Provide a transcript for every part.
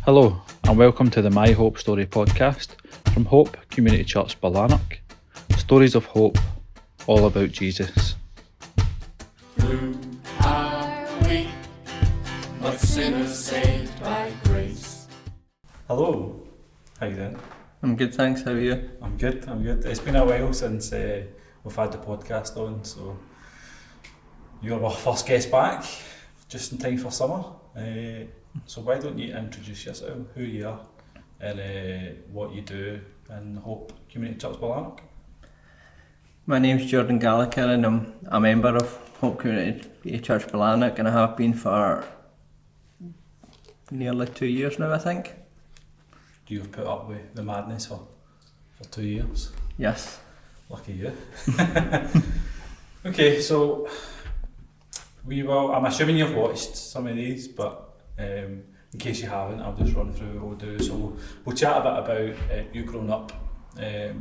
Hello and welcome to the My Hope Story podcast from Hope Community Church Ballanark. Stories of hope, all about Jesus. Who are we, but sinners saved by grace? Hello, how you doing? I'm good, thanks. How are you? I'm good. It's been a while since we've had the podcast on, so you're our first guest back, just in time for summer. So why don't you introduce yourself, who you are, and what you do in Hope Community Church Ballanark? My name's Jordan Gallagher and I'm a member of Hope Community Church Ballanark, and I have been for nearly 2 years now, I think. You've put up with the madness for 2 years. Yes. Lucky you. Okay, so I'm assuming you've watched some of these, but in case you haven't, I'll just run through what we'll do. So we'll chat a bit about you growing up,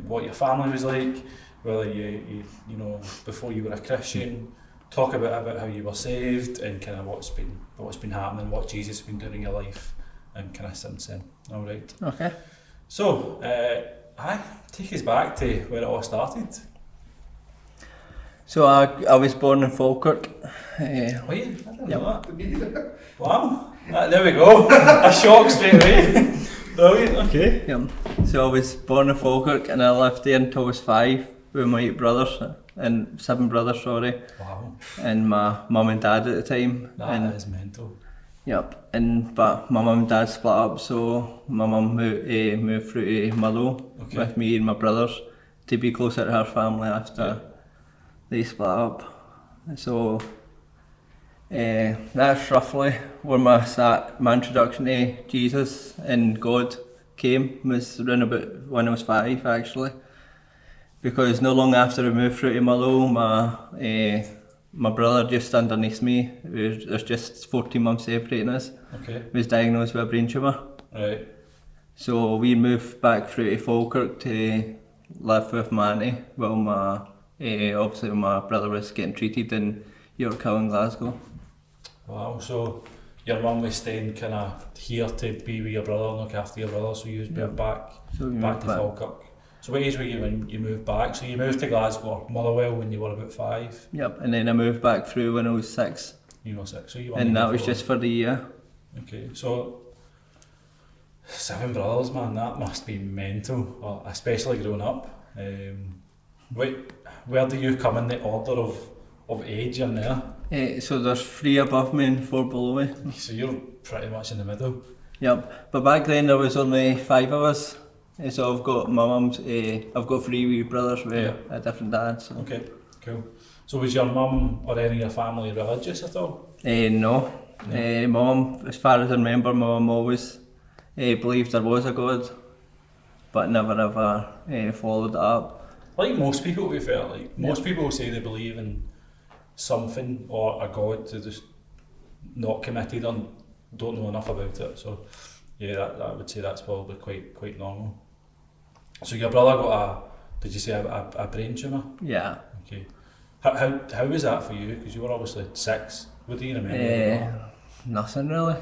what your family was like, whether you know, before you were a Christian, talk about how you were saved, and kind of what's been happening, what Jesus has been doing in your life, and kind of since then. All right. Okay. So, take us back to where it all started. So I was born in Falkirk. Were you? I didn't Yep. know that. Wow. There we go. A shock straight away. Brilliant. Okay. So I was born in Falkirk and I lived there until I was 5 with my 8 brothers, and 7 brothers, sorry, Wow. and my mum and dad at the time. That is mental. Yep, but my mum and dad split up, so my mum moved through to Motherwell with me and my brothers to be closer to her family after they split up. So that's roughly where my introduction to Jesus and God came, was around about when I was 5 actually, because not long after I moved through to Motherwell, my brother just underneath me, there's just 14 months separating us, was diagnosed with a brain tumour. Right. So we moved back through to Falkirk to live with my auntie while obviously my brother was getting treated in Yorkhill and Glasgow. Wow. So your mum was staying kind of here to be with your brother and look after your brother, so you moved back to Falkirk. So what age were you when you moved back? So you moved to Glasgow or Motherwell when you were about 5? Yep, and then I moved back through when I was 6. You were 6, so you were. And that was just for the year. Okay, so 7 brothers, man, that must be mental, especially growing up. Where do you come in the order of age in there? So there's 3 above me and 4 below me. So you're pretty much in the middle. Yep, but back then there was only 5 of us. So I've got my mum's, I've got 3 wee brothers with a different dad. So. Okay, cool. So was your mum or any of your family religious at all? No. My mum, as far as I remember, my mum always believed there was a God, but never ever followed it up. Like most people, to be fair, most people say they believe in something or a God, they're just not committed and don't know enough about it. So yeah, I would say that's probably quite normal. So your brother did you say a brain tumour? Yeah. Okay. How was that for you? Because you were obviously 6. What do you remember? Nothing really.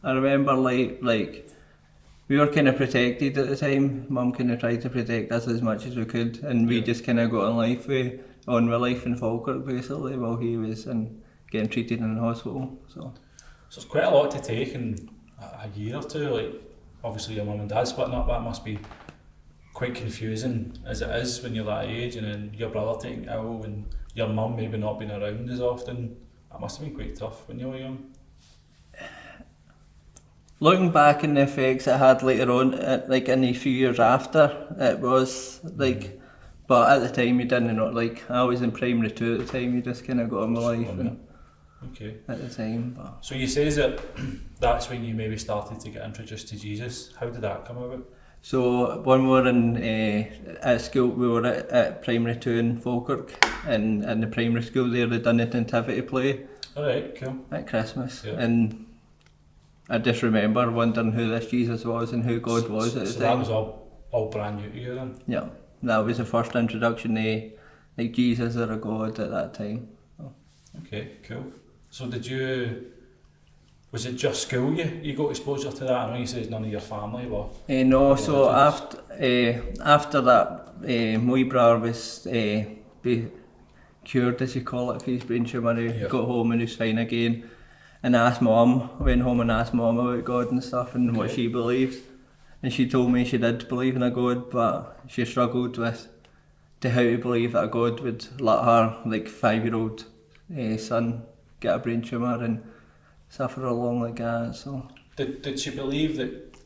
I remember like we were kind of protected at the time. Mum kind of tried to protect us as much as we could, and we just kind of got on with life in Falkirk basically while he was getting treated in the hospital. So it's quite a lot to take in a year or 2. Like obviously your mum and dad splitting up, that must be quite confusing as it is when you're that age, and then your brother taking ill and your mum maybe not being around as often. That must have been quite tough when you were young. looking back on the effects it had later on, like in the few years after, it was like, but at the time you didn't know, like I was in primary 2 at the time, you just kind of got on with life at the time. But. So you say that that's when you maybe started to get introduced to Jesus. How did that come about? So when we were at school, we were at primary 2 in Falkirk, and in the primary school there they done the nativity play. Alright, cool. At Christmas, and I just remember wondering who this Jesus was and who God was at the time. So that was all brand new to you then? Yeah, that was the first introduction to like Jesus or a God at that time. Okay, cool. So did you Was it just school you got exposure to that? I know you said none of your family were. No, so religious. after that, my brother was cured, as you call it, for his brain tumour. He got home and he was fine again. And I went home and asked Mum about God and stuff and what she believed. And she told me she did believe in a God, but she struggled with how to believe that a God would let her, like, 5-year-old son get a brain tumour and suffer along like that. So Did she believe that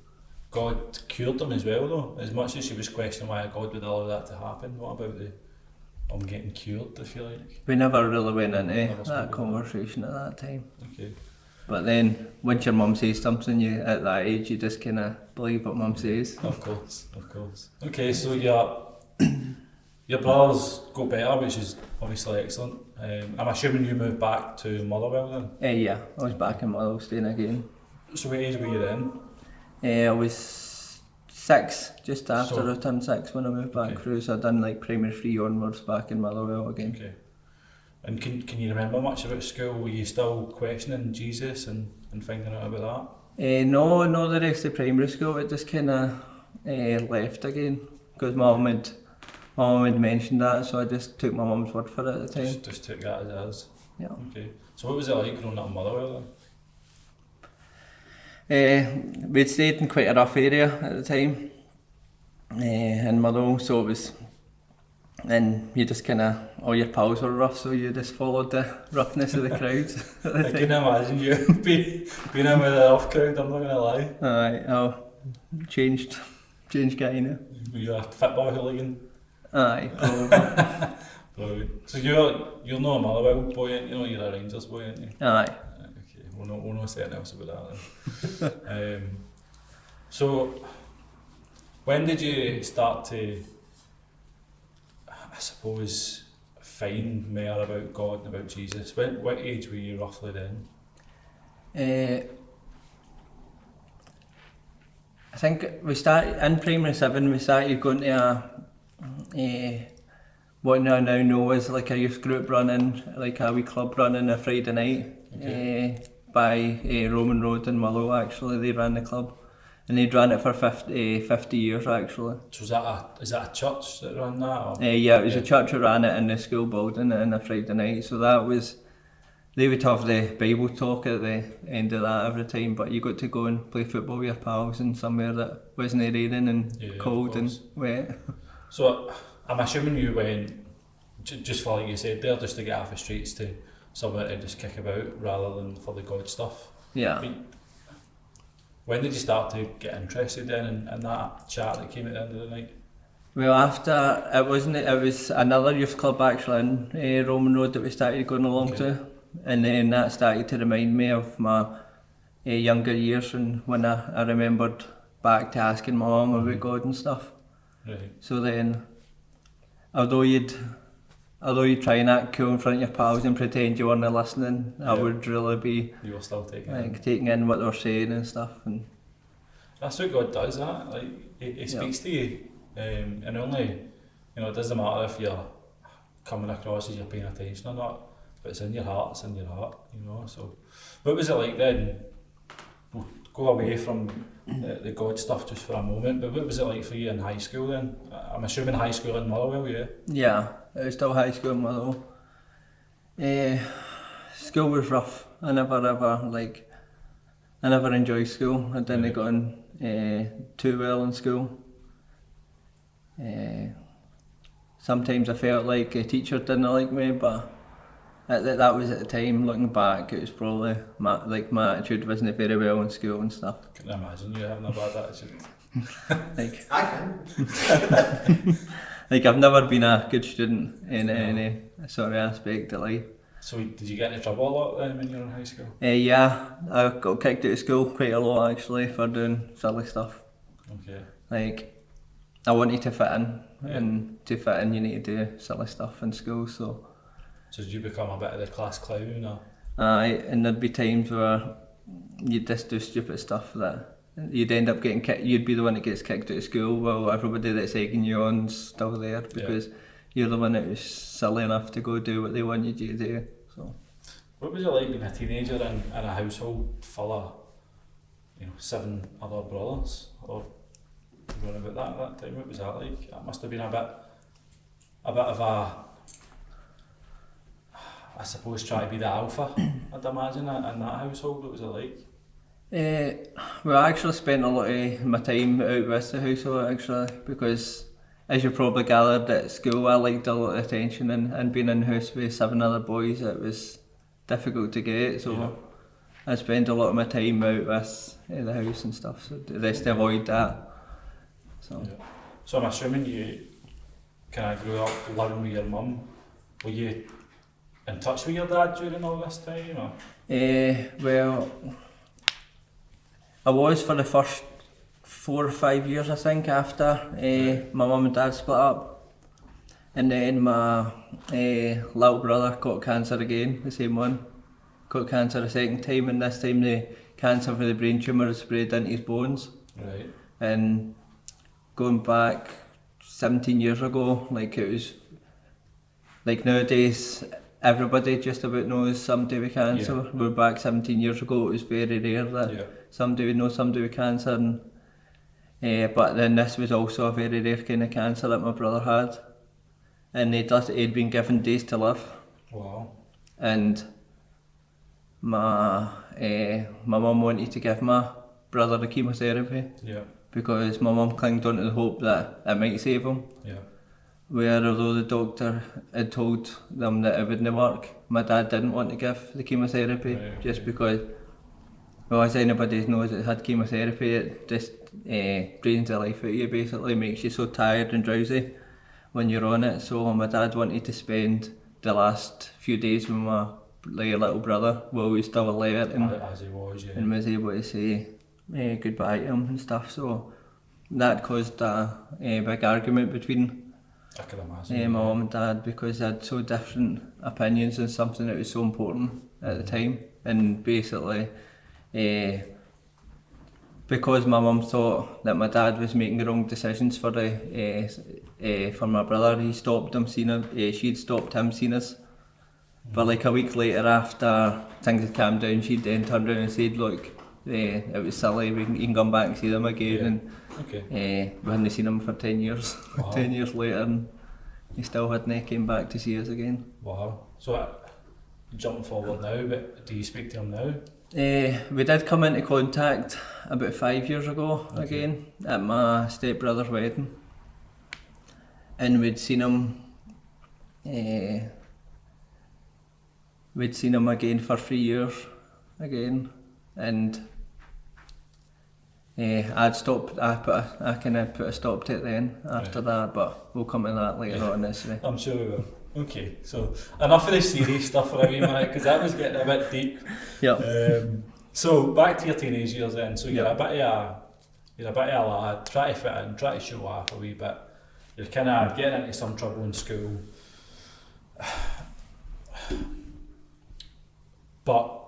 God cured them as well though? As much as she was questioning why God would allow that to happen, what about I'm getting cured, I feel like? we never really went into Never spoke that about conversation at that time. Okay. But then, once your mum says something, at that age, you just kind of believe what mum says. Of course. Okay, so your brothers go better, which is obviously excellent. I'm assuming you moved back to Motherwell then? Yeah, I was back in Motherwell staying again. So what age were you then? I was 6, just after So- I turned 6 when I moved back Okay. through, so I done like primary 3 onwards back in Motherwell again. Okay. And can you remember much about school? Were you still questioning Jesus and finding out about No, the rest of primary school, it just kind of left again, because my mum had mentioned that, so I just took my mum's word for it at the that? time. Just took that as it is. Yeah. Okay. So what was it like growing up in Motherwell then? We'd stayed in quite a rough area at the time in Motherwell, so it was, and you just kind of, all your pals were rough, so you just followed the roughness of the crowds at the I time. can imagine you being in with a rough crowd, I'm not going to lie. Aye, changed guy now. Were you a football hooligan? Aye, probably. Brilliant. So you're not a Motherwell boy, you know, you're a Rangers boy, aren't you? Aye. Okay, we'll not say anything else about that then. So, when did you start to, I suppose, find more about God and about Jesus? What age were you roughly then? I think we started, in primary 7, we started going to what I now know is like a youth group running, like a wee club running a Friday night by Roman Road in Motherwell. Actually, they ran the club, and they'd ran it for 50 years actually. So is that a church that ran that? Or? Yeah, it was a church that ran it in the school building on a Friday night. So that was, they would have the Bible talk at the end of that every time, but you got to go and play football with your pals in somewhere that wasn't raining and cold and wet. So I'm assuming you went, just for like you said there, just to get off the streets to somewhere to just kick about rather than for the God stuff. Yeah. When did you start to get interested then in that chat that came at the end of the night? Well, after, it was another youth club actually in Roman Road that we started going along to, and then that started to remind me of my younger years and when I remembered back to asking my mum about God and stuff. Right. So then, although you'd try and act cool in front of your pals and pretend you weren't listening, I would really be You were still taking like taking in what they were saying and stuff. And that's what God does, that. Like he speaks to you, and only, it doesn't matter if you're coming across as you're paying attention or not, but it's in your heart, So, what was it like then? We'll go away from the God stuff just for a moment, but what was it like for you in high school then? I'm assuming high school in Motherwell, yeah? yeah, it was still high school in Motherwell. School was rough. I never enjoyed school. I didn't get on too well in school. Sometimes I felt like a teacher didn't like me, but that was at the time. Looking back, it was probably my attitude wasn't very well in school and stuff. Couldn't imagine you having a bad attitude. Like, I can. like I've never been a good student in any sort of aspect of life. So did you get into trouble a lot then when you were in high school? Yeah, I got kicked out of school quite a lot actually for doing silly stuff. Okay. Like, I wanted to fit in, and to fit in you need to do silly stuff in school, so... So did you become a bit of the class clown or? And there'd be times where you'd just do stupid stuff that you'd end up getting kicked, you'd be the one that gets kicked out of school while everybody that's egging you on's still there because you're the one that was silly enough to go do what they wanted you to do. So What was it like being a teenager in a household full of, 7 other brothers? Or around about that time, what was that like? That must have been a bit of a, I suppose, try to be the alpha, I'd imagine, in that household. What was it like? Well, I actually spent a lot of my time out with the household actually, because as you probably gathered at school, I liked a lot of attention, and being in the house with 7 other boys, it was difficult to get, so Yeah. I spent a lot of my time out with the house and stuff, so just to avoid that. So. Yeah. So I'm assuming you kind of grew up living with your mum. Were you in touch with your dad during all this time? Or? Well, I was for the first 4 or 5 years, I think, after my mum and dad split up. And then my little brother got cancer again, the same one. Got cancer a second time, and this time the cancer for the brain tumour spread into his bones. Right. And going back 17 years ago, like it was, like nowadays, everybody just about knows somebody with cancer. Yeah. We're back 17 years ago, it was very rare that somebody would know somebody with cancer. And, but then this was also a very rare kind of cancer that my brother had. And he'd been given days to live. Wow. And my mum wanted to give my brother the chemotherapy. Yeah. Because my mum clinged on to the hope that it might save him. Yeah. Where although the doctor had told them that it wouldn't work, my dad didn't want to give the chemotherapy, Right, just okay. because, well, as anybody knows that had chemotherapy, it just drains the life out of you, basically, makes you so tired and drowsy when you're on it. So my dad wanted to spend the last few days with my little brother while he was still alive, As he was, yeah. and was able to say goodbye to him and stuff. So that caused a big argument between I can imagine. my mum and dad, because they had so different opinions on something that was so important at the time. And basically, because my mum thought that my dad was making the wrong decisions for for my brother, he stopped him seeing him. She'd stopped him seeing us. But like a week later, after things had calmed down, she'd then turned around and said, "Look, it was silly. You can come back and see them again." Yeah. And Okay. we hadn't seen him for 10 years. Wow. 10 years later, and he still hadn't came back to see us again. Wow. So jumping forward now, but do you speak to him now? We did come into contact about 5 years ago again at my stepbrother's wedding, and we'd seen him again for 3 years again, and I kind of put a stop to it then after that, but we'll come to that later on this way. I'm sure we will. Okay, so enough of the serious stuff for a wee minute, because that was getting a bit deep. Yep. So back to your teenage years then. So you're Yep. a bit of a lad, try to fit in, try to show off a wee bit. You're kind of getting into some trouble in school, but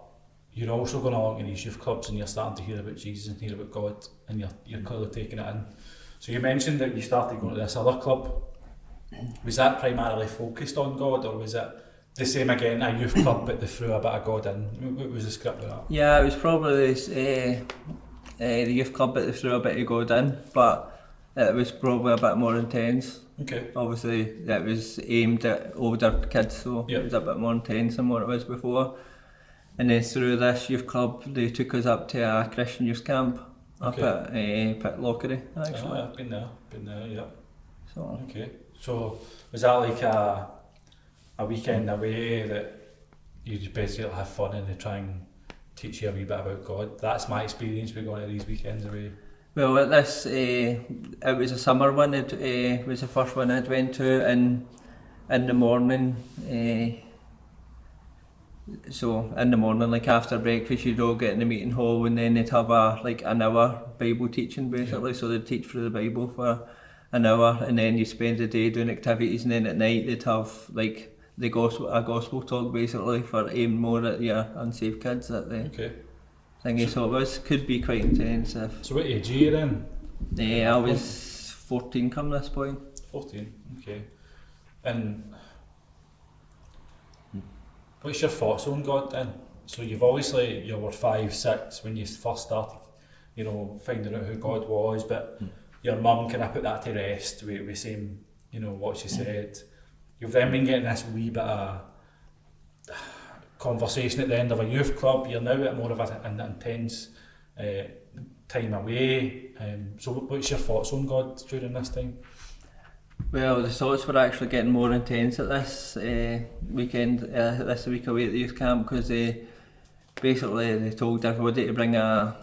you're also going along in these youth clubs and you're starting to hear about Jesus and hear about God, and you're clearly taking it in. So you mentioned that you started going to this other club. Was that primarily focused on God, or was it the same again, a youth club but they threw a bit of God in? What was the script of that? Yeah, it was probably the youth club that they threw a bit of God in, but it was probably a bit more intense. Okay. Obviously, it was aimed at older kids, so Yep. it was a bit more intense than what it was before. And then through this youth club, they took us up to a Christian youth camp up at Pitlochry, actually. I've been there, yeah. So Okay. So was that like a weekend away that you just basically have fun and they try and teach you a wee bit about God? That's my experience with going to these weekends away. well, at this, it was a summer one. It was the first one I'd went to, and in the morning. So in the morning, like after breakfast, you'd all get in the meeting hall, and then they'd have an hour Bible teaching basically. So they'd teach through the Bible for an hour, and then you spend the day doing activities, and then at night they'd have like a gospel talk basically for aimed more at your unsaved kids at the Okay. thingy. So it could be quite intense. So what age are you then? I was 14 come this point. 14. Okay. And What's your thoughts on God then? So you were 5, 6 when you first started, you know, finding out who God was, but your mum kind of put that to rest with saying, you know, what she said. You've then been getting this wee bit of conversation at the end of a youth club. You're now at more of an intense time away. So what's your thoughts on God during this time? Well, the thoughts were actually getting more intense at this weekend, this week away at the youth camp, because basically they told everybody to bring a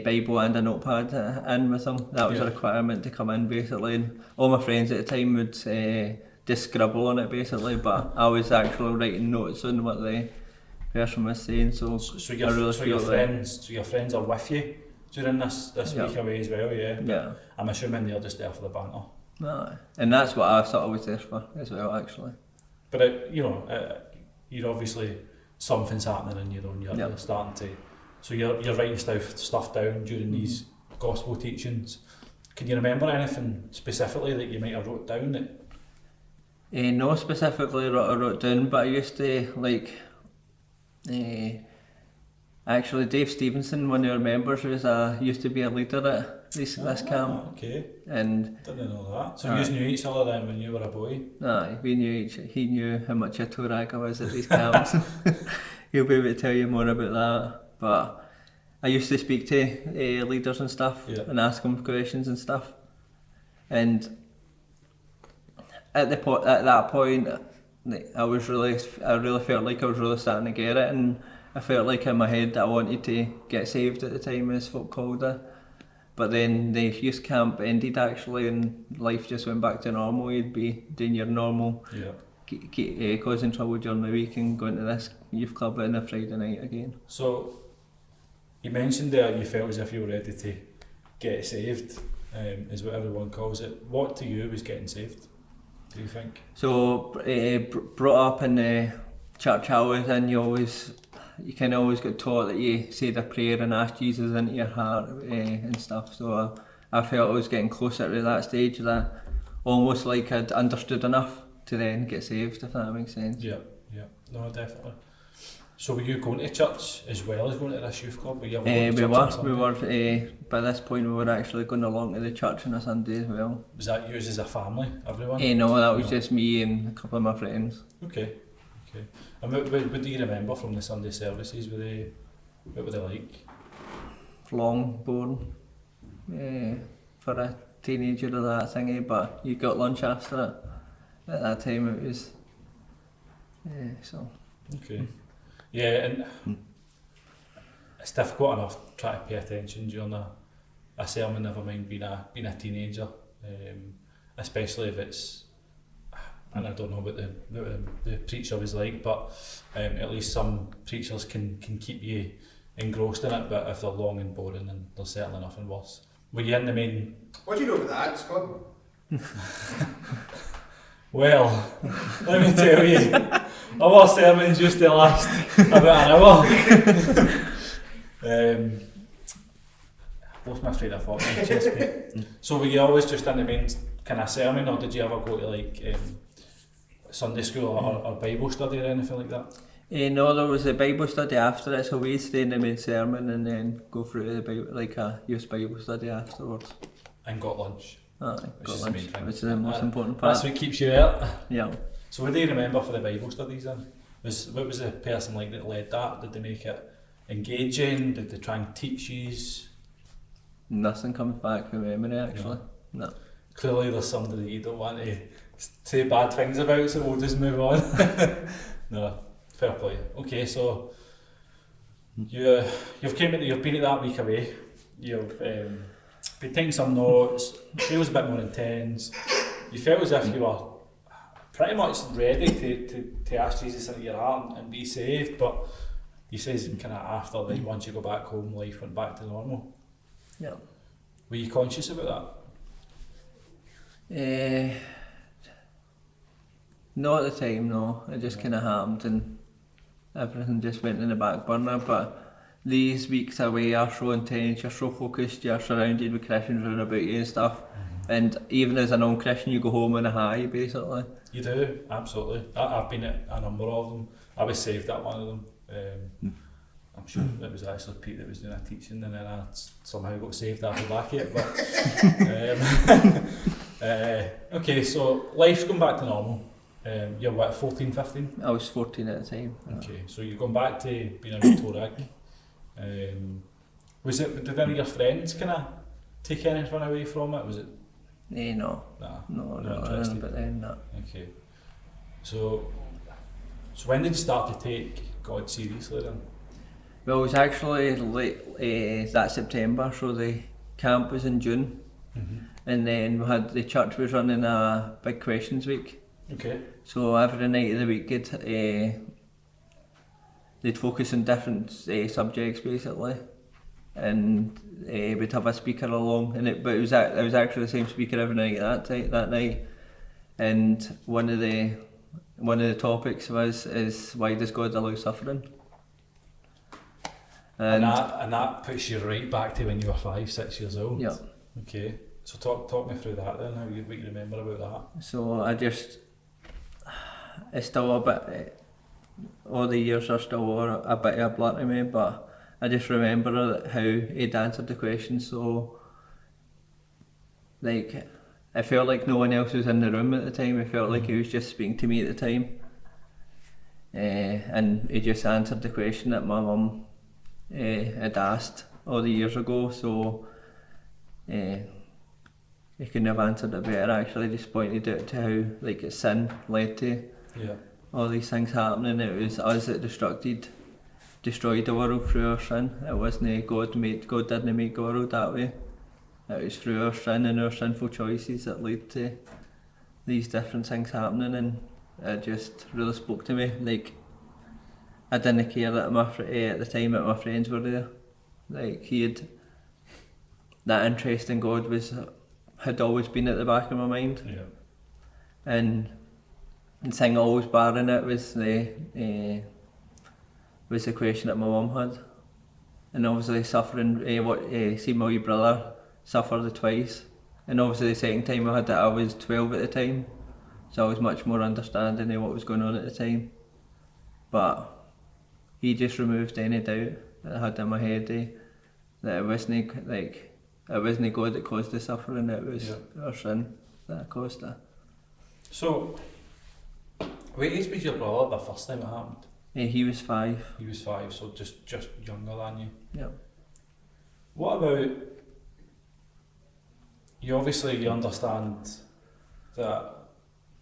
Bible and a notepad in with them. That was a requirement to come in basically, and all my friends at the time would just scribble on it basically, but I was actually writing notes on what the person was saying. So your friends are with you during this week away as well, yeah? Yeah. I'm assuming they're just there for the banter. No, and that's what I thought I was there for as well, actually. But you're obviously something's happening in your own. You're starting to, so you're writing stuff down during these gospel teachings. Can you remember anything specifically that you might have wrote down? That no specifically wrote down, but I used to actually Dave Stevenson, one of our members, used to be a leader at this camp. Okay. And didn't know that. So you knew each other then when you were a boy? Aye, we knew he knew how much a Torag I was at these camps. He'll be able to tell you more about that. But I used to speak to leaders and stuff and ask them questions and stuff. And at that point, I really felt like I was really starting to get it, and I felt like in my head that I wanted to get saved at the time, as folk called it. But then the youth camp ended actually, and life just went back to normal. You'd be doing your normal, causing trouble during the week and going to this youth club on a Friday night again. So you mentioned there you felt as if you were ready to get saved, is what everyone calls it. What to you was getting saved, do you think? So brought up in the church I was in, you kind of always got taught that you said a prayer and asked Jesus into your heart and stuff. So I felt I was getting closer to that stage, that almost like I'd understood enough to then get saved, if that makes sense. Yeah, no, definitely. So were you going to church as well as going to this youth club? We were. By this point we were actually going along to the church on a Sunday as well. Was that yours as a family, everyone? No, that was just me and a couple of my friends. Okay. And what do you remember from the Sunday services? What were they like? Long, boring, for a teenager or that thingy, but you got lunch after it. At that time it was, so. Okay. Yeah, and it's difficult enough trying to pay attention during a sermon, never mind being a teenager, especially if it's, and I don't know what the preacher was like, but at least some preachers can keep you engrossed in it, but if they're long and boring, then there's certainly nothing worse. Were you in the main... What do you know about that, Scott? Well, let me tell you, our sermons used to last about an hour. Lost my train of thought. So were you always just in the main kind of sermon, or did you ever go to like Sunday school or Bible study or anything like that? No, there was a Bible study after it, so we'd stay in the main sermon and then go through to the Bible, like a youth Bible study afterwards. And got lunch. Got lunch, which is the most important part. That's what keeps you there. Yeah. So what do you remember for the Bible studies then? What was the person like that led that? Did they make it engaging? Did they try and teach you? Nothing comes back from memory actually. No. Clearly there's somebody that you don't want to say bad things about, so we'll just move on. No, fair play. Okay, so you've been at that week away. You've been taking some notes. It feels a bit more intense. You felt as if you were pretty much ready to ask Jesus into your heart and be saved, but you says kind of after that, once you go back home, life went back to normal. Yeah. Were you conscious about that? Not at the time, no. It just kind of happened and everything just went in the back burner. But these weeks away are so intense, you're so focused, you're surrounded with Christians around about you and stuff. And even as a non-Christian, you go home on a high, basically. You do, absolutely. I've been at a number of them. I was saved at one of them. I'm sure it was actually Pete that was doing a teaching, and then I somehow got saved after back it. But okay, so life's going back to normal. You're what, 14, 15? I was 14 at the time. Okay, so you're going back to being a wee toe rag. Did any of your friends kind of take anything away from it? Was it? No. Nah, No, not no, interested. but then no. Okay. So when did you start to take God seriously then? Well, it was actually late that September, so the camp was in June, and then we had the church was running a big questions week. Okay. So every night of the week, they'd focus on different subjects basically, and we'd have a speaker along. But it was actually the same speaker every night that night. And one of the topics is why does God allow suffering? And that puts you right back to when you were 5, 6 years old. Yeah. Okay. So talk me through that then. What you remember about that? So it's still a bit, all the years are still a bit of a blur to me, but I just remember how he'd answered the question, so like I felt like no one else was in the room at the time. I felt like he was just speaking to me at the time, and he just answered the question that my mum had asked all the years ago, so he couldn't have answered it better actually. Just pointed out to how like sin led to all these things happening. It was us that destroyed the world through our sin. It wasn't God didn't make the world that way. It was through our sin and our sinful choices that led to these different things happening, and it just really spoke to me. Like I didn't care that at the time that my friends were there. Like that interest in God had always been at the back of my mind. Yeah. And the thing always barring it was the question that my mum had, and obviously suffering. See my wee brother suffered it twice, and obviously the second time I had it, I was 12 at the time, so I was much more understanding of what was going on at the time. But he just removed any doubt that I had in my head that it wasn't God that caused the suffering, it was our sin that caused it. So, what age was your brother the first time it happened? He was 5. He was 5, so just younger than you. Yeah. What about, you understand that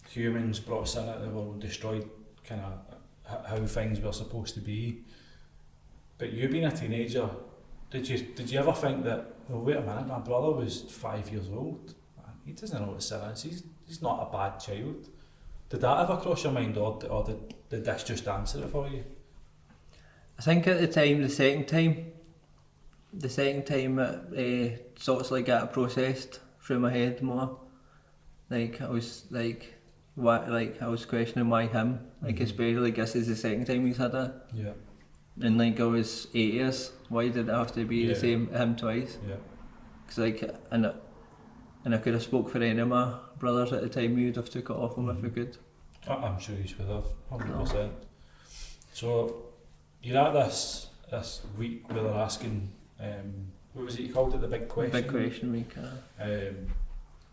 humans brought sin into the world, destroyed kind of how things were supposed to be. But you being a teenager, did you ever think that, well, wait a minute, my brother was 5 years old, he doesn't know what sin is, he's not a bad child. Did that ever cross your mind, or did this just answer it for you? I think at the time, the second time it sort of like got processed through my head more. Like I was questioning why him, like especially I guess it's the second time he's had it. Yeah. And like I was 8 years, why did it have to be the same him twice? Yeah. Cause like and I could have spoke for any of my brothers at the time, we would have took it off him if we could. I'm sure you would have, 100%. So you're at this week where they're asking, what was it you called it, the big question? Big question week.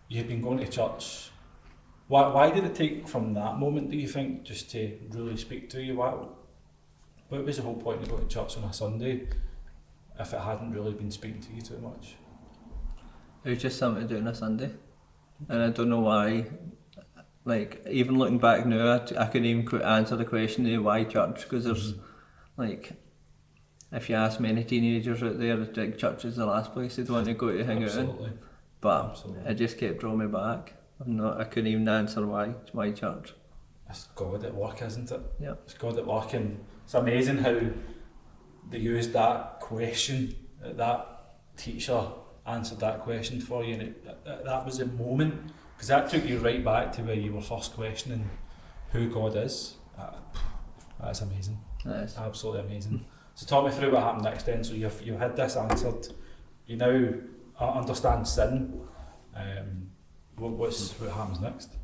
You've been going to church. Why did it take from that moment, do you think, just to really speak to you? What was the whole point of going to church on a Sunday if it hadn't really been speaking to you too much? It was just something to do on a Sunday, and I don't know why. Like even looking back now, I couldn't even answer the question of why church, because there's like, if you ask many teenagers out there, like church is the last place they'd want to go to hang out in. But it just kept drawing me back. I couldn't even answer why church. It's God at work, isn't it? Yeah. It's God at work, and it's amazing how they used that question, that teacher answered that question for you, and that was a moment, because that took you right back to where you were first questioning who God is. That's amazing. That is. Absolutely amazing. So talk me through what happened next then. So you've had this answered, you now understand sin. What happens next?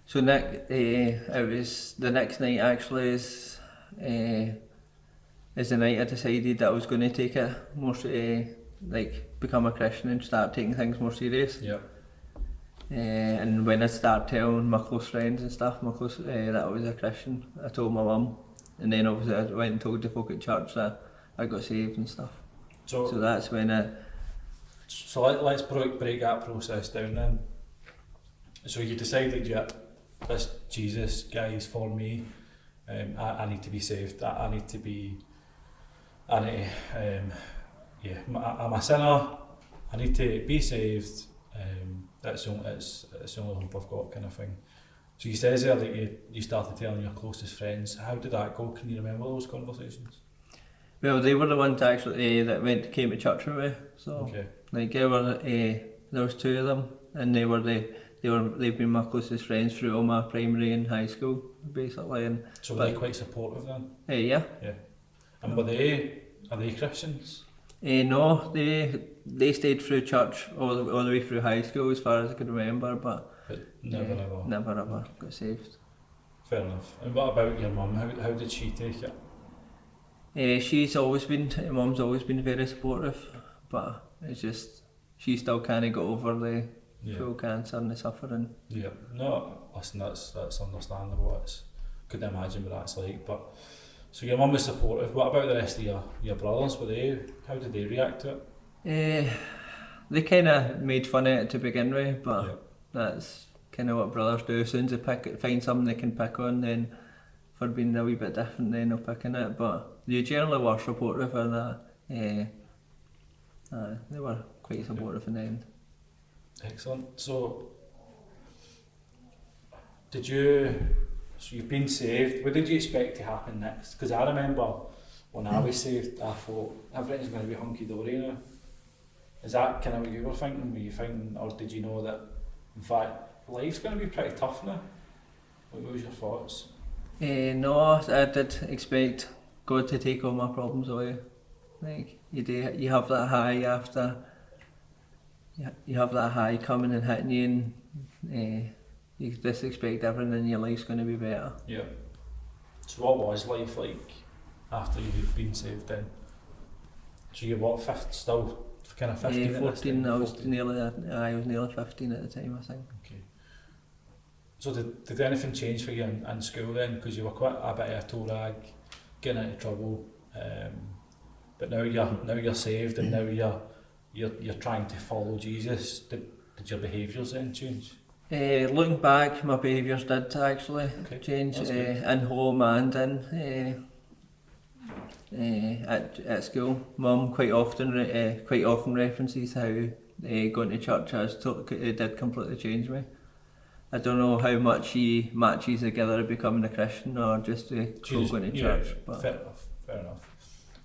So it was the next night actually is the night I decided that I was going to take it more, like become a Christian and start taking things more serious. Yeah. And when I started telling my close friends and stuff, that I was a Christian, I told my mum, and then obviously I went and told the folk at church that I got saved and stuff. So that's when let's break that process down then. So you decided, yeah, this Jesus guy is for me. I need to be saved. I'm a sinner. I need to be saved. It's the only hope I've got, kind of thing. So you says there that you started telling your closest friends. How did that go? Can you remember those conversations? Well, they were the ones actually that came to church with me. So Okay. like there was two of them, and they've been my closest friends through all my primary and high school basically. And So were they quite supportive then? Yeah. Yeah. And are they Christians? No, they stayed through church all the way through high school as far as I could remember, but Never ever got saved. Fair enough. And what about your mum? How did she take it? Mum's always been very supportive, but it's just she still can't get over the full cancer and the suffering. Yeah. No, listen, that's understandable. Couldn't imagine what that's like. But so your mum was supportive. What about the rest of your brothers? How did they react to it? They kind of made fun of it to begin with, but that's kind of what brothers do. As soon as they find something they can pick on, then for being a wee bit different, then they'll pick on it. But they generally were supportive of that. They were quite supportive in the end. Excellent. So you've been saved. What did you expect to happen next? Because I remember when I was saved, I thought everything's going to be hunky dory now. Is that kind of what you were thinking? Were you thinking, or did you know that in fact life's going to be pretty tough now? What was your thoughts? No, I did expect God to take all my problems away. Like you have that high after. You have that high coming and hitting you, and you just expect everything in your life's going to be better. Yeah. So what was life like after you'd been saved then? So you were still kind of 15 at this time? I was nearly 15 at the time, I think. Okay. So did anything change for you in school then? Because you were quite a bit of a toe rag, getting into trouble, but now you're saved and now you're trying to follow Jesus. Did your behaviours then change? Looking back, my behaviours did actually change in home and at school. Mum quite often references how going to church it did completely change me. I don't know how much she matches together becoming a Christian or just going to church. But fair enough.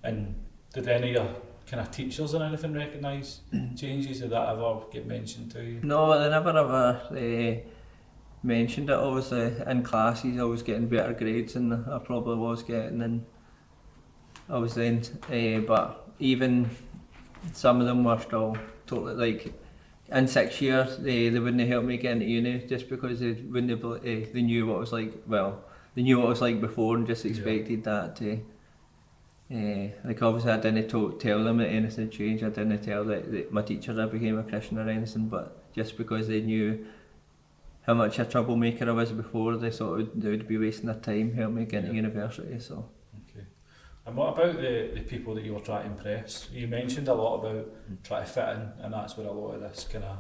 And did any of your kind of teachers or anything recognise changes? Did that ever get mentioned to you? No, they never ever mentioned it. Obviously in classes I was getting better grades than I probably was getting, and I was then, but even some of them were still totally like. In 6 years, they wouldn't help me get into uni just because they knew what it was like. Well, they knew what it was like before and just expected that to. Like obviously, I didn't tell them that anything changed. I didn't tell that my teacher I became a Christian or anything. But just because they knew how much a troublemaker I was before, they thought they would be wasting their time helping me get into university. So. Okay. And what about the people that you were trying to impress? You mentioned a lot about trying to fit in, and that's where a lot of this kind of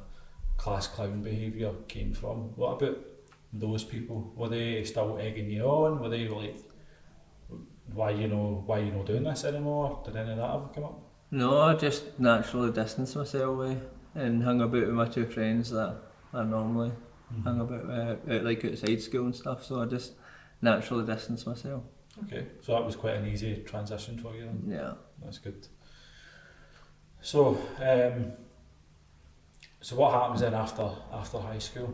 class clown behaviour came from. What about those people? Were they still egging you on? Were they like, why you not doing this anymore? Did any of that ever come up? No, I just naturally distanced myself away and hung about with my two friends that I normally hung about with, like outside school and stuff. So I just naturally distanced myself. Okay, so that was quite an easy transition for you then? Yeah. That's good. So, so what happens then after high school?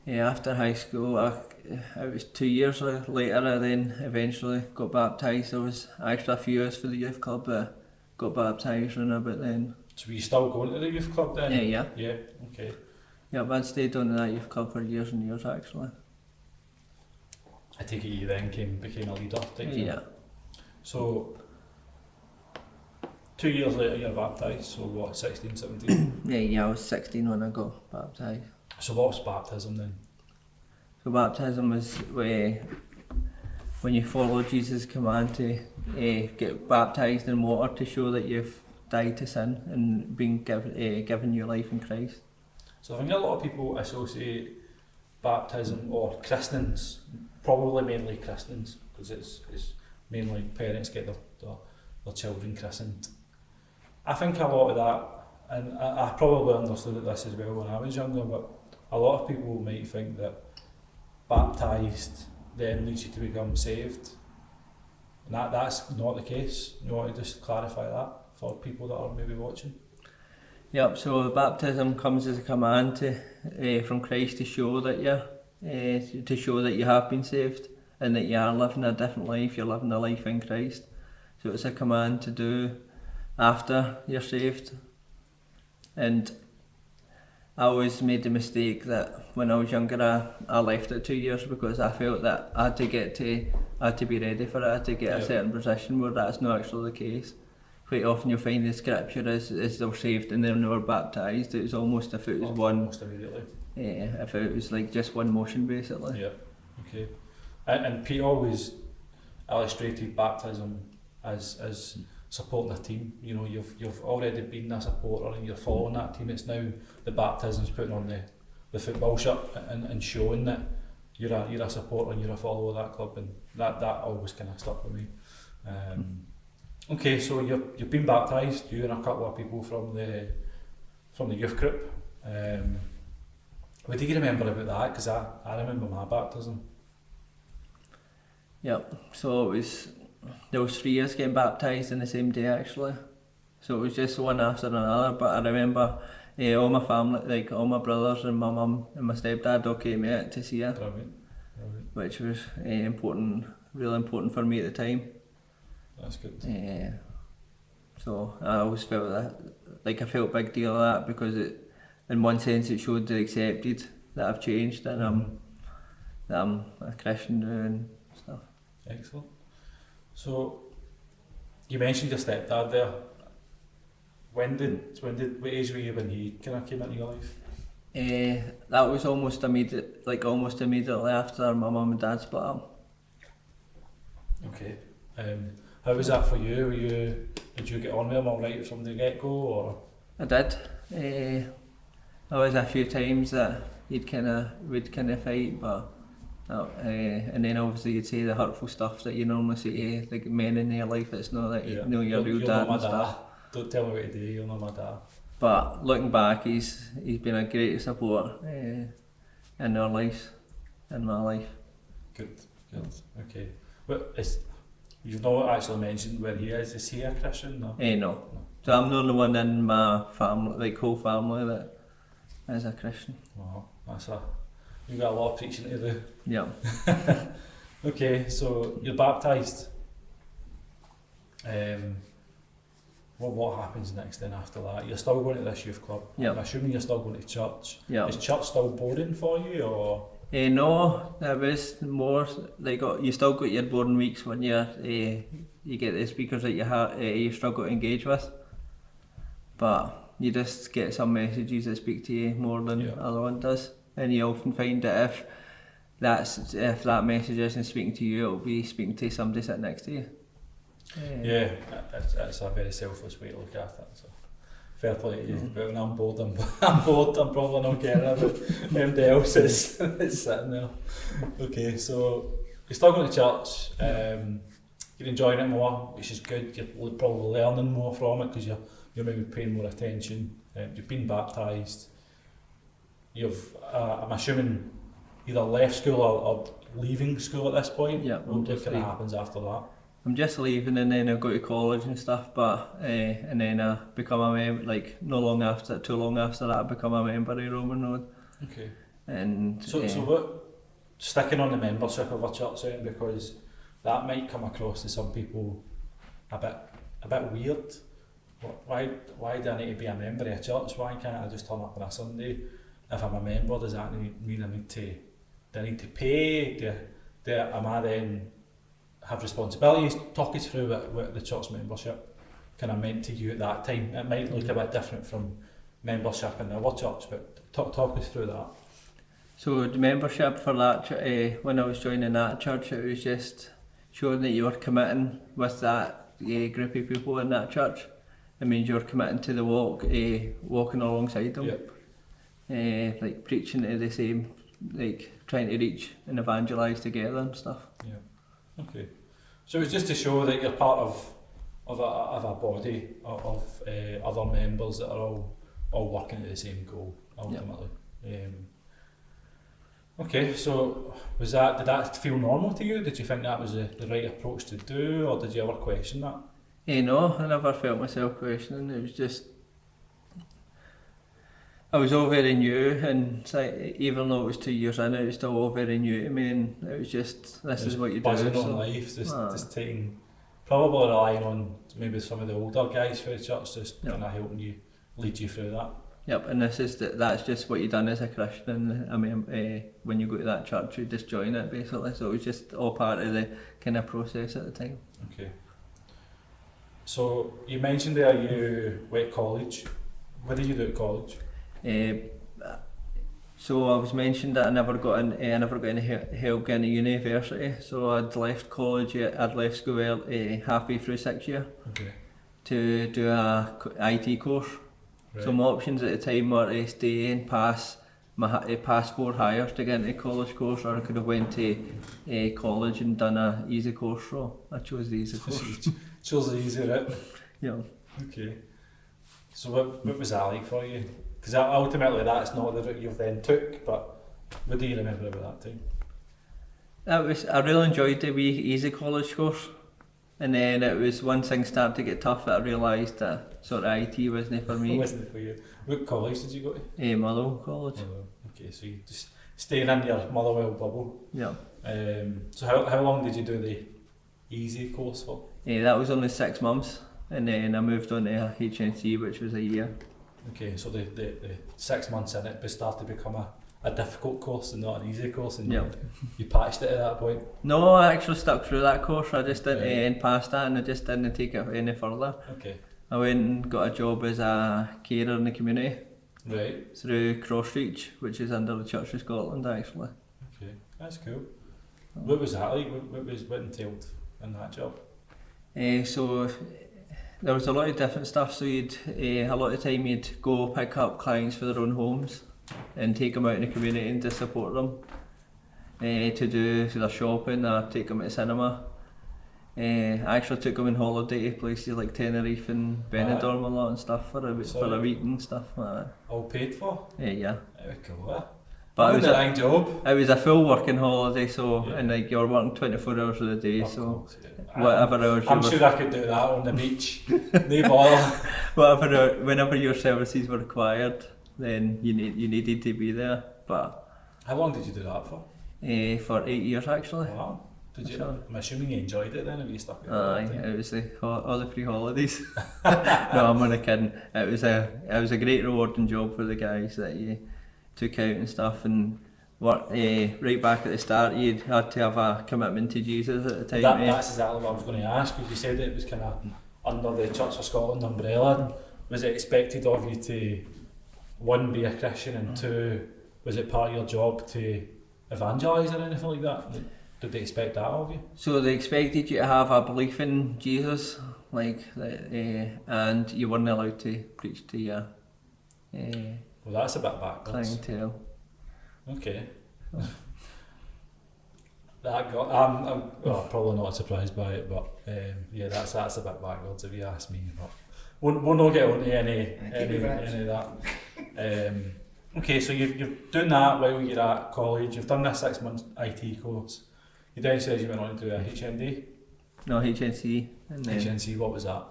Yeah, after high school, it was 2 years later I then eventually got baptised. I was actually a few years for the youth club, but got baptised around about then. So were you still going to the youth club then? Yeah. Yeah, okay. Yeah, I'd stayed on that youth club for years and years actually. I take it you then became a leader, didn't you? Yeah. So 2 years later you're baptised, so what, 16, 17? Yeah, I was 16 when I got baptised. So what's baptism then? So baptism is when you follow Jesus' command to get baptised in water to show that you've died to sin and been given your life in Christ. So I think a lot of people associate baptism or christenings, probably mainly christenings, because it's mainly parents get their children christened. I think a lot of that, and I probably understood this as well when I was younger, but a lot of people might think that baptised then leads you to become saved. And that's not the case. You want to just clarify that for people that are maybe watching? Yep, so baptism comes as a command from Christ to show that you have been saved and that you are living a different life, you're living a life in Christ. So it's a command to do after you're saved. And I always made the mistake that when I was younger I left it 2 years because I felt that I had to be ready for it, I had to get a certain position where that's not actually the case. Quite often you'll find the scripture is they were saved and then they were baptised. It was almost if it was almost immediately. If it was like just one motion basically. Yeah, okay. And Pete always illustrated baptism as supporting a team. You know, you've already been a supporter and you're following that team. It's now the baptism's putting on the football shirt and showing that you're a supporter and you're a follower of that club, and that always kind of stuck with me. Okay, so you've been baptised, you and a couple of people from the youth group. What do you remember about that? Because I remember my baptism. Yep, so there was 3 years getting baptised in the same day actually. So it was just one after another, but I remember all my family, like all my brothers and my mum and my stepdad all came out to see it. Brilliant. Which was important, really important for me at the time. That's good. So I always felt that, like I felt a big deal of that because in one sense it showed they accepted that I've changed and that I'm a Christian now and stuff. Excellent. So you mentioned your stepdad there. What age were you when he kind of came into your life? That was almost immediately after my mum and dad split up. Okay. How was that for you? Did you get on with him all right from the get-go, or? I did. There was a few times that we'd kind of fight, but and then obviously you'd say the hurtful stuff that you normally say to like men in their life. It's not that you know your real dad and stuff. Don't tell me what to do. You're not my dad. But looking back, he's been a great support in our lives, in my life. Good. Okay. But you've not actually mentioned where he is. Is he a Christian? No. No. So I'm the only one in my family, like whole family, that is a Christian. Wow, you've got a lot of preaching to do. Yeah. Okay, so you're baptised. What happens next then after that? You're still going to this youth club. Yeah. I'm assuming you're still going to church. Yeah. Is church still boring for you, or? No, there was more like you still got your boring weeks when you get the speakers that you struggle to engage with, but you just get some messages that speak to you more than other one does, and you often find that if that message isn't speaking to you, it'll be speaking to somebody sitting next to you. Yeah, it's a very selfish way to look at it. So fair play to you. But when I'm bored, I'm probably not caring about anybody else is sitting there. Okay, so you're still going to church. You're enjoying it more, which is good. You're probably learning more from it because you're maybe paying more attention. You've been baptised. You've, I'm assuming, either left school or leaving school at this point. Yeah. What kind of happens after that? I'm just leaving and then I go to college and stuff, but and then I become a member. Like too long after that, I become a member of Roman Road. Okay. And so what? Sticking on the membership of a church then, because that might come across to some people a bit weird. Why do I need to be a member of a church? Why can't I just turn up on a Sunday if I'm a member, does that mean I need to pay? Am I then have responsibilities? Talk us through what the church membership kind of meant to you at that time. It might look a bit different from membership in our church, but talk us through that. So the membership for that, when I was joining that church, it was just showing that you were committing with that group of people in that church. It means you're committing to the walking alongside them. Yep. Like preaching to the same, like trying to reach and evangelise together and stuff. Yeah. Okay. So it's just to show that you're part of a body of other members that are all working to the same goal ultimately. Yep. Okay, so did that feel normal to you? Did you think that was the right approach to do, or did you ever question that? No, I never felt myself questioning. It was just, I was all very new, and even though it was 2 years in, it was still all very new to me, and it was just, this is what you do. Buzzing on life, just taking, probably relying on maybe some of the older guys for the church, just kind of helping you, lead you through that. Yep, and that's just what you done as a Christian. I mean, when you go to that church, you just join it basically. So it was just all part of the kind of process at the time. Okay. So you mentioned there you went to college. What did you do at college? So I was mentioned that I never got any help getting to university. So I'd left college. I'd left school halfway through 6th year. Okay. To do a IT course. Right. So my options at the time were to stay and pass 4 hires to get into a college course, or I could have went to college and done a easy course. So I chose the easy course. Chose the easy route. Yeah. Okay. So what was that like for you? Because ultimately that's not the route you've then took, but what do you remember about that time? I really enjoyed the wee easy college course. And then it was once things started to get tough that I realised that sort of IT wasn't for me. Wasn't it for you? What college did you go to? Motherwell College. Okay, so you just staying in your Motherwell bubble. Yeah. So how long did you do the easy course for? That was only 6 months, and then I moved on to HNC, which was a year. Okay, so the 6 months in it started to become a difficult course and not an easy course, and you patched it at that point? No, I actually stuck through that course. I just didn't pass that, and I just didn't take it any further. Okay. I went and got a job as a carer in the community. Right. Through Crossreach, which is under the Church of Scotland actually. Okay, that's cool. What was that like? What entailed in that job? So there was a lot of different stuff. So you'd a lot of time you'd go pick up clients for their own homes and take them out in the community and to support them, to do their shopping or take them to cinema. I actually took them on holiday to places like Tenerife and Benidorm a lot and stuff for a week and stuff like that. All paid for? Yeah. Very cool, eh? But it was job. It was a full working holiday, so and like you were working 24 hours of the day, Of so course, whatever hours. I'm sure I could do that on the beach. No bother. Whenever your services were required, then you needed to be there. But how long did you do that for? For 8 years actually. Wow. Did you? Sure. I'm assuming you enjoyed it then, if you stuck it. Aye, it was all the free holidays. No, I'm only kidding. It was a great rewarding job for the guys that you took out and stuff, and work right back at the start. You had to have a commitment to Jesus at the time. That's exactly what I was going to ask, because you said it was kind of under the Church of Scotland umbrella. Was it expected of you to, one, be a Christian, and two, was it part of your job to evangelise or anything like that? Did they expect that of you? So they expected you to have a belief in Jesus, and you weren't allowed to preach to your well, that's a bit backwards. Clientele. Okay. I'm probably not surprised by it, but that's a bit backwards if you ask me. But we'll not get onto any of that. Okay, so you've done that while you're at college. You've done this 6 months IT course. You then said you went on to do a HND? No, HNC. And HNC, what was that?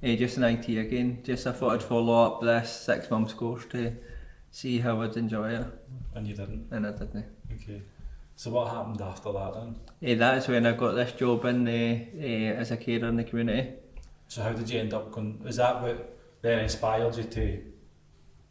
Just an IT again. Just I thought I'd follow up this 6 months course to see how I'd enjoy it. And you didn't? And I didn't. Okay. So what happened after that then? That is when I got this job in as a carer in the community. So how did you end up going? Is that what then inspired you to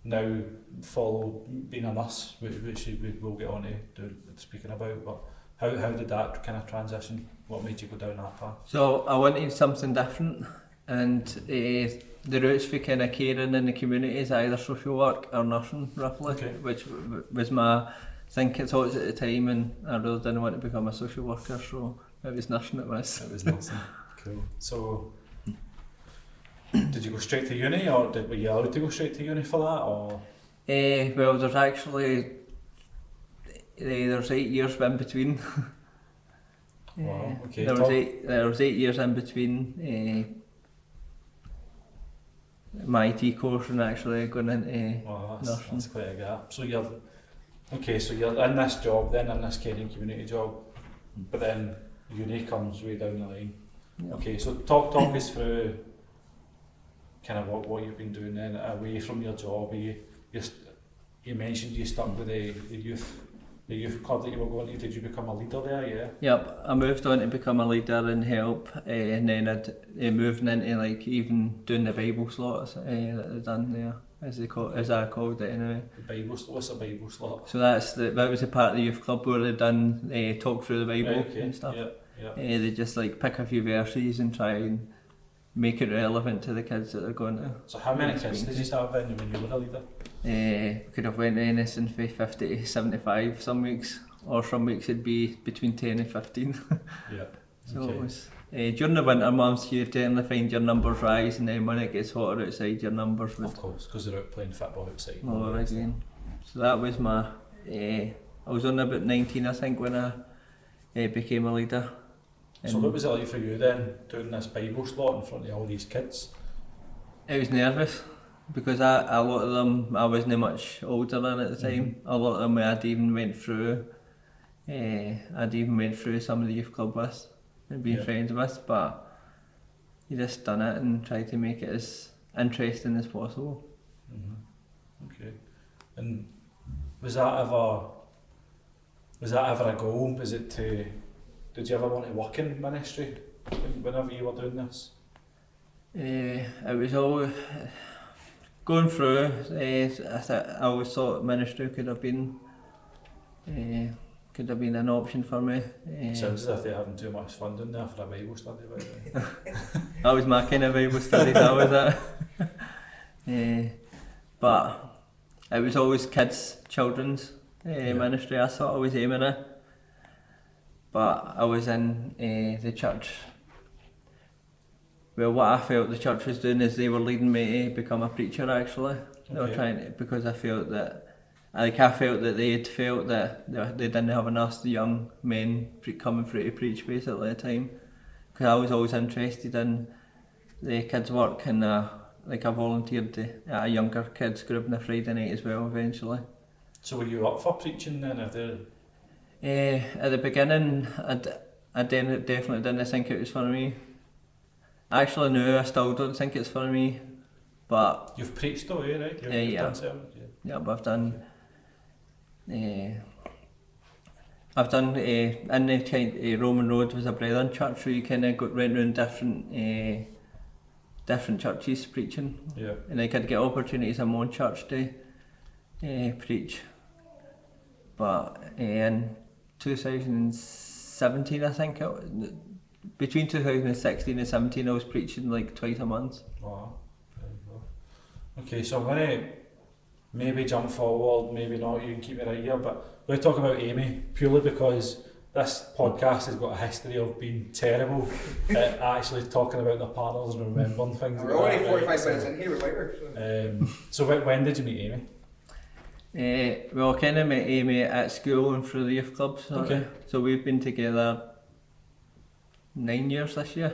now follow being a nurse, which we will get on to speaking about, but how did that kind of transition? What made you go down that path? So I wanted something different, and the routes for kind of caring in the community is either social work or nursing, roughly, Okay. which was my thinking thoughts at the time, and I really didn't want to become a social worker, so it was nursing it was. It was nursing. Cool. So, did you go straight to uni, or were you allowed to go straight to uni for that, or? Well, there's actually there's 8 years in between. Wow, okay. There was 8 years in between my IT course and actually going into Wow, nursing. that's quite a gap. So you're in this job, then in this caring community job, but then uni comes way down the line. Yeah. Okay, so talk us through kind of what you've been doing then away from your job. You mentioned you stuck with the youth club that you were going to. Did you become a leader there? Yeah. Yep, I moved on to become a leader and help, and then I'd moved into like even doing the Bible slots that I'd done there, as I called it anyway. What's a Bible slot? So that was a part of the youth club where they'd done talk through the Bible Right, okay. and stuff. Yeah. They just like pick a few verses and try and make it relevant to the kids that they're going to. So how many kids did you have in when you were a leader? Could have went anything from 50 to 75 some weeks, or some weeks it'd be between 10 and 15. Yeah. So Okay. it was during the winter months you tend to find your numbers rise, and then when it gets hotter outside your numbers would Of course, because they're out playing football outside. lower again. So that was my, I was only about 19 I think when I became a leader. So what was it like for you then, doing this Bible slot in front of all these kids? I was nervous because a lot of them I wasn't much older than at the time. A lot of them I'd even went through some of the youth club with and been friends with, but you just done it and tried to make it as interesting as possible. Okay. And was that ever a goal? Was it did you ever want to work in ministry whenever you were doing this? It was always going through. I always thought ministry could have been an option for me. Sounds as if they're having too much fun doing there for a Bible study. By the way. That was my kind of Bible study. That was it. But it was always children's ministry. I thought I was aiming at. But I was in the church. Well, what I felt the church was doing is they were leading me to become a preacher. Actually, they were trying to, because I felt that they had felt that they didn't have enough young men coming through to preach basically at the time. Because I was always interested in the kids' work, and I volunteered at a younger kids group on a Friday night as well. Eventually. So were you up for preaching then? At the beginning, I definitely didn't think it was for me. Actually, no, I still don't think it's for me. But you've preached though, right? You've yeah. done sermons, yeah, but I've done in the Roman Road was a Brethren church, so you kind of went around different churches preaching. Yeah. And I could get opportunities in one church to preach. But in 2017, I think, between 2016 and 17, I was preaching like twice a month. Wow. Okay, so I'm going to maybe jump forward, maybe not, you can keep me right here, but we're talking about Amy purely because this podcast has got a history of being terrible at actually talking about their partners and remembering things. We're already 45 minutes in here, we're later. So when did you meet Amy? Well, I kind of met Amy at school and through the youth club. So we've been together 9 years this year.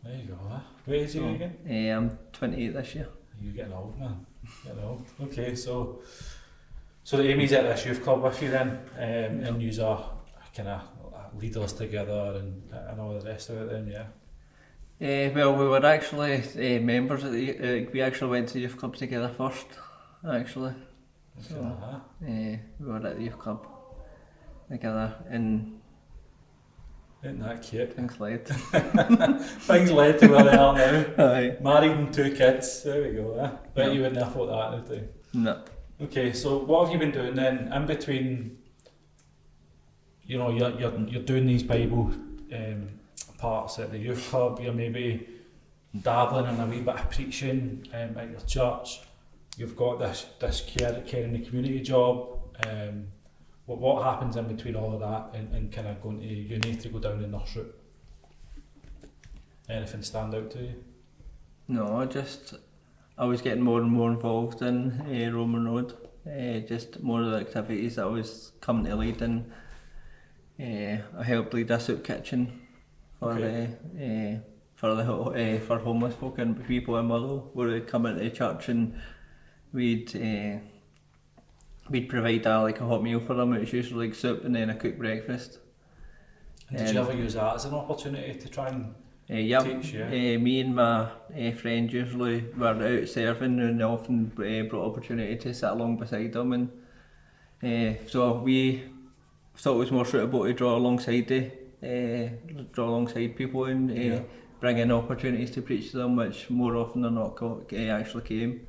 There you go. What age are you again? I'm 28 this year. You're getting old, man. Getting old. Okay, so Amy's at this youth club with you then, and you are kind of leaders together and all the rest of it then, yeah? Well, we were actually members of we actually went to the youth club together first, actually. So, we were at the youth club together, and isn't that cute? things led. Things led to where they are now. Aye. Married and 2 kids, there we go. But you wouldn't have thought that at the time. No. Okay, so what have you been doing then in between? You know, you're doing these Bible parts at the youth club. You're maybe dabbling in a wee bit of preaching at your church. You've got this care in the community job. What happens in between all of that and kind of going to uni to go down the nurse route? Anything stand out to you? No, I was getting more and more involved in Roman Road. Just more of the activities that I was coming to lead in. I helped lead a soup kitchen for for homeless folk and people in Motherwell, where they'd come into the church and we'd provide a hot meal for them. It was usually like soup and then a cooked breakfast. And did you ever use that as an opportunity to try and teach? Me and my friend usually were out serving, and they often brought opportunity to sit along beside them, and so we thought it was more suitable to draw alongside people and bring in opportunities to preach to them, which more often than not actually came.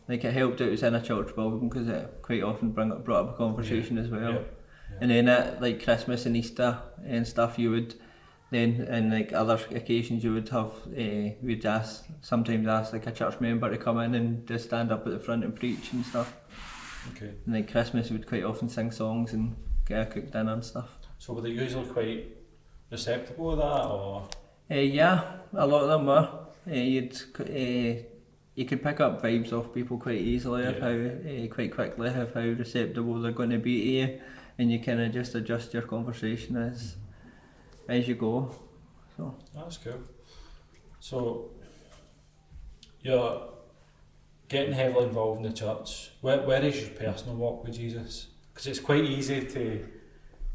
Like, it helped it was in a church building, because it quite often brought up a conversation as well. And then at like Christmas and Easter and stuff, you would then, and like other occasions, you would have we'd sometimes ask like a church member to come in and just stand up at the front and preach and stuff. Okay. And like Christmas, we'd quite often sing songs and get a cooked dinner and stuff. So were they usually quite receptive of that, or? Yeah, a lot of them were. You could pick up vibes off people quite easily, of how quite quickly, of how receptive they're going to be to you, and you kind of just adjust your conversation as you go. So That's cool. So you're getting heavily involved in the church. Where is your personal walk with Jesus? Because it's quite easy to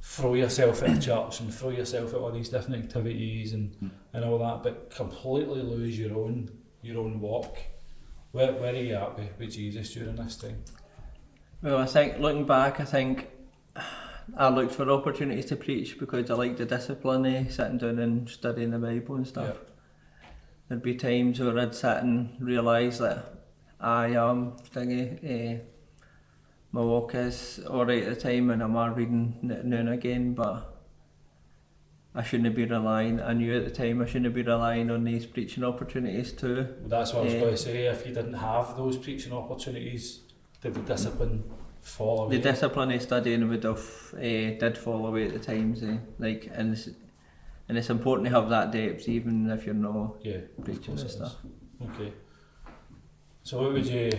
throw yourself at church and throw yourself at all these different activities and all that, but completely lose your own walk. Where are you at with Jesus during this time? Well, I think looking back, I looked for opportunities to preach because I liked the discipline of sitting down and studying the Bible and stuff. There'd be times where I'd sit and realise that I am my walk is alright at the time, and I'm reading now and again, but I shouldn't be relying, I knew at the time I shouldn't be relying on these preaching opportunities too. That's what I was going to say. If you didn't have those preaching opportunities, did the discipline fall away? The discipline of studying would have did fall away at the times, and it's important to have that depth even if you're not preaching and stuff. Okay. So what would you,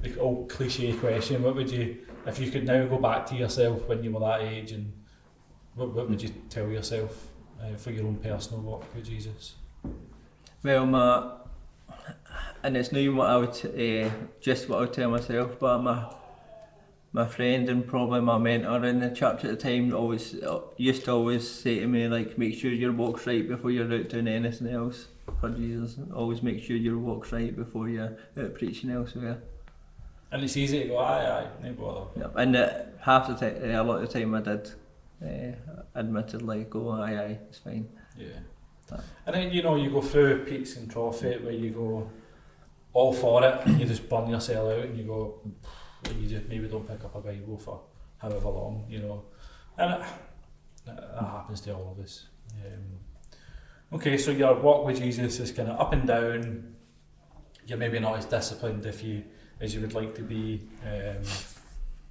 like old cliche question, what would you, if you could now go back to yourself when you were that age, and what would you tell yourself for your own personal walk with Jesus? Well, and it's not even what I would, just what I would tell myself, but my friend and probably my mentor in the church at the time used to always say to me, like, make sure your walk's right before you're out doing anything else for Jesus. Always make sure your walk's right before you're out preaching elsewhere. And it's easy to go, aye, no bother. Yep. And half the time, a lot of the time I did admittedly go, aye, it's fine. Yeah. And then, you go through peaks and troughs where you go all for it, and you just burn yourself out, and you go, you just maybe don't pick up a Bible for however long, and that happens to all of us. Okay, so your walk with Jesus is kind of up and down. You're maybe not as disciplined as you would like to be.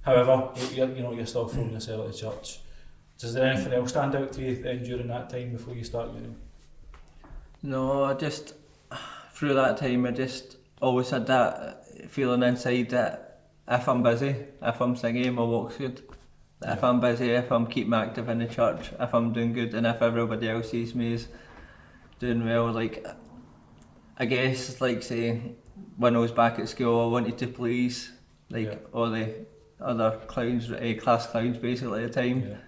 However, you're still throwing yourself at the church. Does there anything else stand out to you then during that time before you start uni? No, through that time I just always had that feeling inside that if I'm busy, if I'm singing, my walk's good. If I'm busy, if I'm keeping active in the church, if I'm doing good, and if everybody else sees me as doing well, like, I guess, like, say, when I was back at school, I wanted to please, all the other clowns, class clowns basically at the time.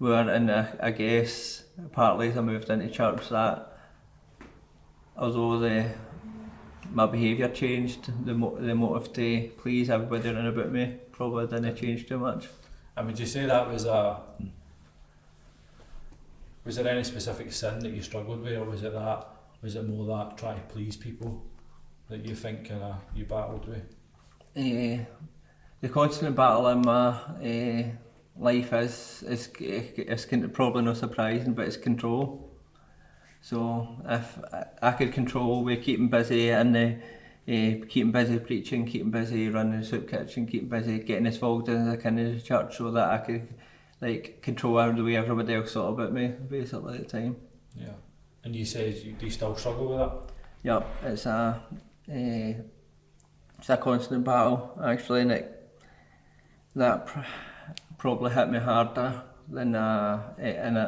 And I guess, partly as I moved into church, that although my behaviour changed, the motive to please everybody around about me probably didn't change too much. And would you say that was there any specific sin that you struggled with, or was it more that trying to please people that you think you battled with? the constant battle in my life is probably not surprising, but it's control. So if I could control with keeping busy and keeping busy preaching, keeping busy running the soup kitchen, keeping busy getting as involved as I can in the church, so that I could like control the way everybody else thought about me basically at the time. Yeah. And you said do you still struggle with that? Yep, it's a constant battle actually, and that probably hit me harder than I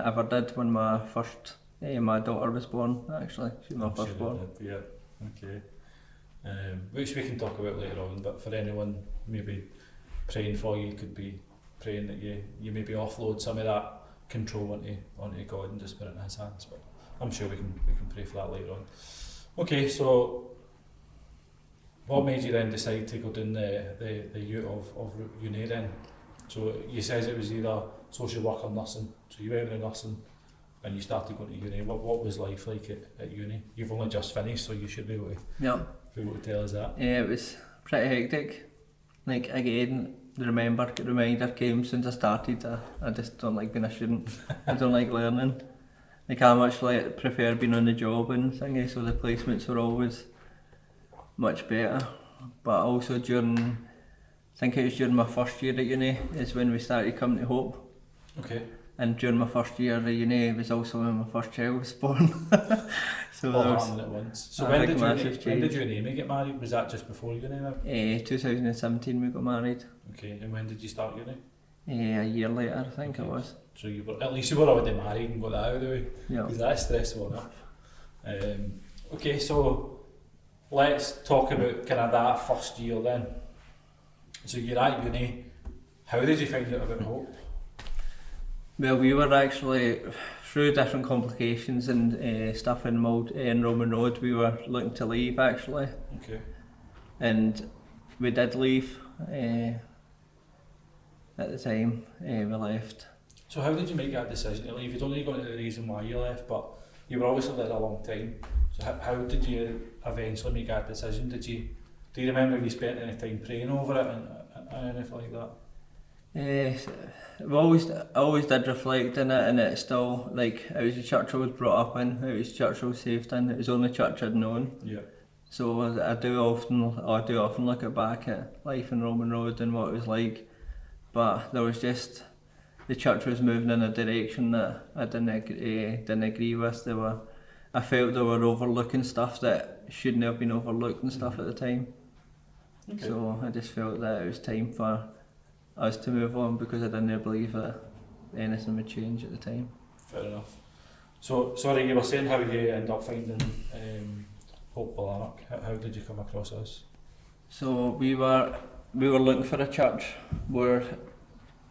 ever did when my first my daughter was born. Actually, she was my first born. Yeah. Okay. Which we can talk about later on, but for anyone maybe praying for you, could be praying that you maybe offload some of that control onto God and just put it in His hands. But I'm sure we can pray for that later on. Okay, so what made you then decide to go down the route of uni then? So you says it was either social work or nursing. So you went into nursing and you started going to uni. What was life like at uni? You've only just finished, so you should be able to tell us that. Yeah, it was pretty hectic. Like again, the reminder came since I started. I just don't like being a student. I don't like learning. Like I much prefer being on the job and thingy, so the placements were always much better. But also I think it was during my first year at uni is when we started coming to Hope. Okay. And during my first year at uni was also when my first child was born. So all happened at once. So when did you and Amy get married? Was that just before uni now? 2017 we got married. Okay, and when did you start uni? A year later, I think it was. So at least you were already married and got that out of the way. Yeah. Because that's stressful enough. Okay, so let's talk about kind of that first year then. So you're at uni. How did you find out about Hope? Well, we were actually, through different complications and stuff in Roman Road, we were looking to leave actually. Okay. And we did leave at the time, we left. So how did you make that decision to leave? You don't really go into the reason why you left, but you were obviously there a long time. So how did you eventually make that decision? Do you remember if you spent any time praying over it and anything like that? I always did reflect on it, and it's still like it was the church I was brought up in, it was the church I was saved in, it was the only church I'd known. Yeah. So I do often look back at life in Roman Road and what it was like, but there was just the church was moving in a direction that I didn't agree with. I felt they were overlooking stuff that shouldn't have been overlooked and stuff at the time. Okay. So I just felt that it was time for us to move on because I didn't believe that anything would change at the time. Fair enough. So, sorry, you were saying how you ended up finding Hope Ballannock. How did you come across us? So we were looking for a church where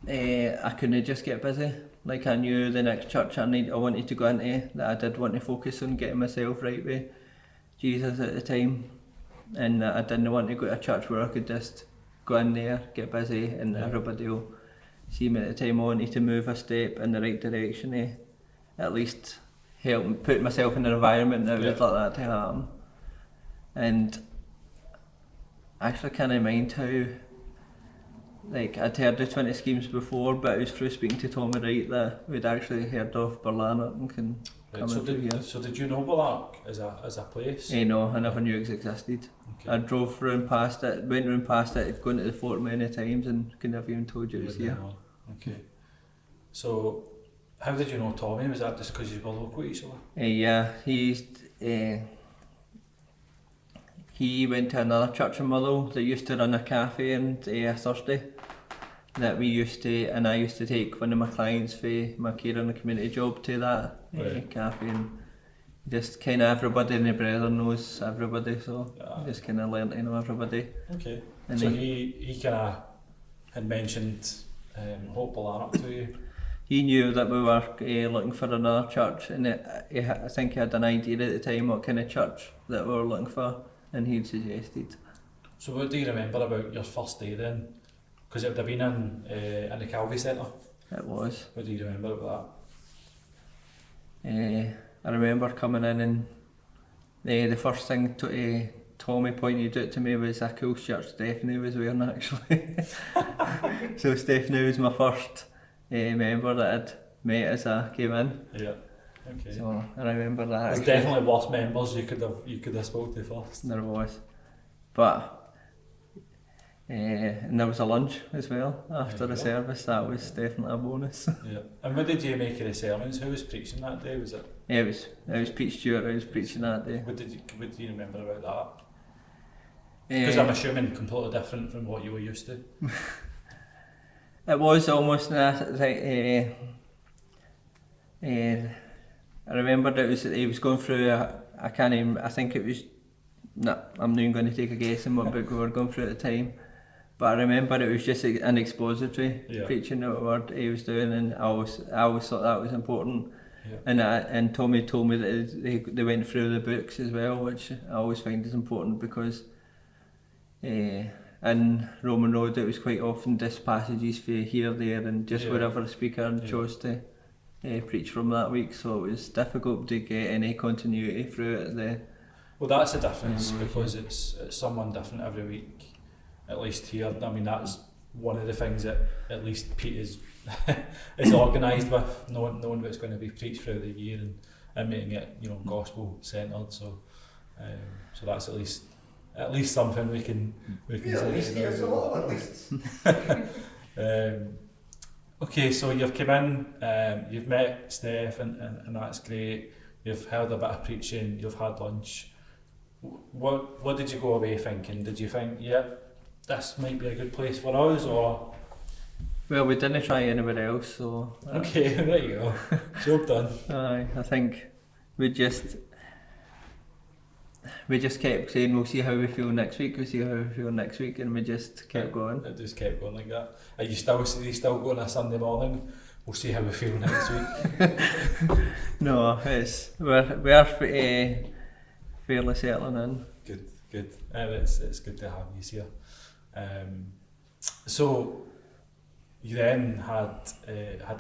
I couldn't just get busy. Like I knew the next church I wanted to go into, that I did want to focus on getting myself right with Jesus at the time, and I didn't want to go to a church where I could just go in there, get busy, and everybody will see me at the time. I wanted to move a step in the right direction, at least help put myself in an environment that would let that to happen. And I actually can't mind how, like I'd heard the 20 schemes before, but it was through speaking to Tommy Wright that we'd actually heard of Ballannock and coming through here. So did you know Ballannock as a place? No, I never knew it existed. Okay. I drove round past it, went round past it, gone to the fort many times and could never even told you it was here. Okay. So how did you know Tommy? Was that just because you were local to each other? Yeah, he went to another church in Motherwell that used to run a cafe on Thursday that I used to take one of my clients for my care in the community job to that cafe, and just kind of everybody in the brethren knows everybody, so just kind of learned to know everybody. Okay. And so he kind of had mentioned Hope Ballannock to you? He knew that we were looking for another church, and I think he had an idea at the time what kind of church that we were looking for, and he'd suggested. So what do you remember about your first day then? Because it would have been in the Calvary Centre. It was. What do you remember about that? I remember coming in and the first thing Tommy pointed out to me was a cool shirt Stephanie was wearing actually. So Stephanie was my first member that I'd met as I came in. Yeah. Okay. So I remember that. There's definitely worse members you could have spoke to first. There was. But and there was a lunch as well after the service. That was definitely a bonus. Yeah. And what did you make of the sermons? Who was preaching that day? Was it? Yeah, it was Pete Stewart who was preaching that day. What do you remember about that? Because I'm assuming completely different from what you were used to. It was almost like I remember that he was going through I think it was I'm not even going to take a guess on what book we were going through at the time, but I remember it was just an expository preaching the word he was doing, and I always thought that was important. Yeah. And Tommy told me that they went through the books as well, which I always find is important because in Roman Road it was quite often just passages for here, there and just wherever the speaker chose to preach from that week, so it was difficult to get any continuity through it. Well, that's the difference because it's someone different every week, at least here. I mean, that's one of the things that at least Pete is organised with, knowing what's going to be preached throughout the year and making it, gospel centred. So that's at least something we can Yeah, at least here's a lot, at least. Okay, so you've come in, you've met Steph, and that's great. You've heard a bit of preaching, you've had lunch. What did you go away thinking? Did you think, this might be a good place for us, or? Well, we didn't try anywhere else, so... Okay, there you go. Job done. I think we just kept saying we'll see how we feel next week, and we just kept going. It just kept going like that. Are you still going a Sunday morning? We'll see how we feel next week. No, we're fairly settling in. Good. It's good to have you here. So you then had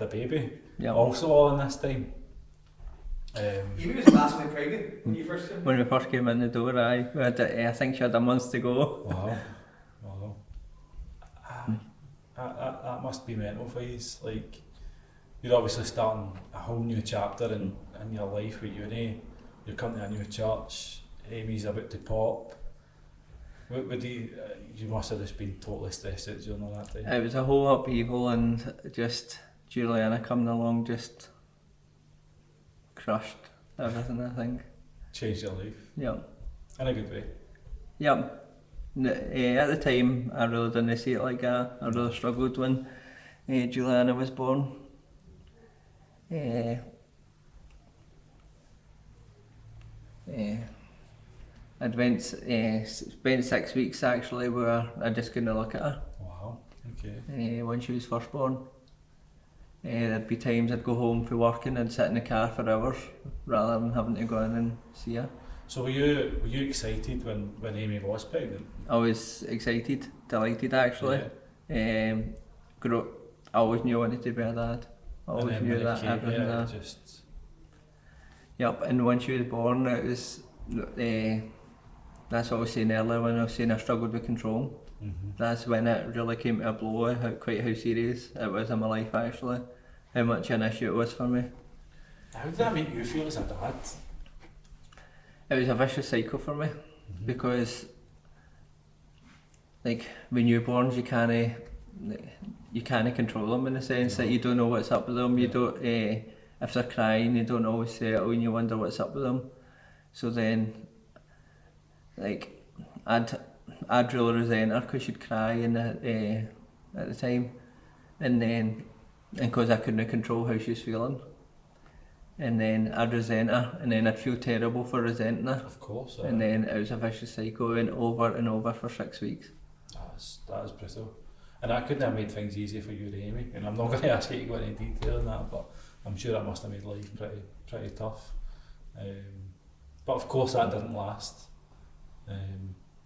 a baby. Yeah. Also all in this time. You was massively pregnant when you first came. When we first came in the door, I think she had a month to go. Wow. That must be mental for you. Like, you're obviously starting a whole new chapter in your life with uni. You're coming to a new church. Amy's about to pop. You must have just been totally stressed out during all that time. It was a whole upheaval, and just Juliana coming along just crushed everything, I think. Changed your life. Yeah. In a good way. Yeah. At the time, I really didn't see it like that. I really struggled when Juliana was born. I'd spent 6 weeks actually where I just couldn't look at her. Wow, okay. When she was first born. There'd be times I'd go home for work and I'd sit in the car for hours rather than having to go in and see her. So were you excited when Amy was pregnant? I was excited, delighted actually. Yeah. I always knew I wanted to be a dad. I always knew that. Yep, and when she was born, it was that's what I was saying earlier when I was saying I struggled with control. Mm-hmm. That's when it really came to a blow, how serious it was in my life actually, how much an issue it was for me. How did that make you feel as a dad? It was a vicious cycle for me, because like with newborns you can't control them in the sense that you don't know what's up with them. You don't if they're crying, you don't always settle and you wonder what's up with them. So then, like, I'd really resent her because she'd cry at the time, and because I couldn't control how she was feeling, and then I'd resent her, and then I'd feel terrible for resenting her. Of course. And then it was a vicious cycle, and over for 6 weeks. That is brutal. And that couldn't have made things easy for you, Amy. And I'm not going to ask you to go into detail on that, but I'm sure that must have made life pretty tough. But of course that didn't last.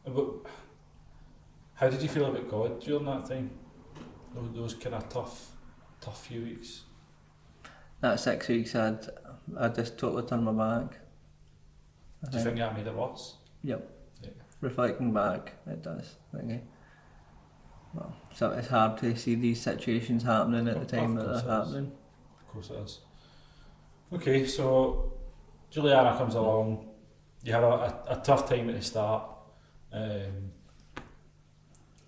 But how did you feel about God during that time? Those kind of tough few weeks? That 6 weeks I just totally turned my back. Do you think that made it worse? Yep. Yeah. reflecting back, it does. Well, so it's hard to see these situations happening at the time that they're happening. Of course it is. Okay, so Juliana comes along. You have a tough time at the start.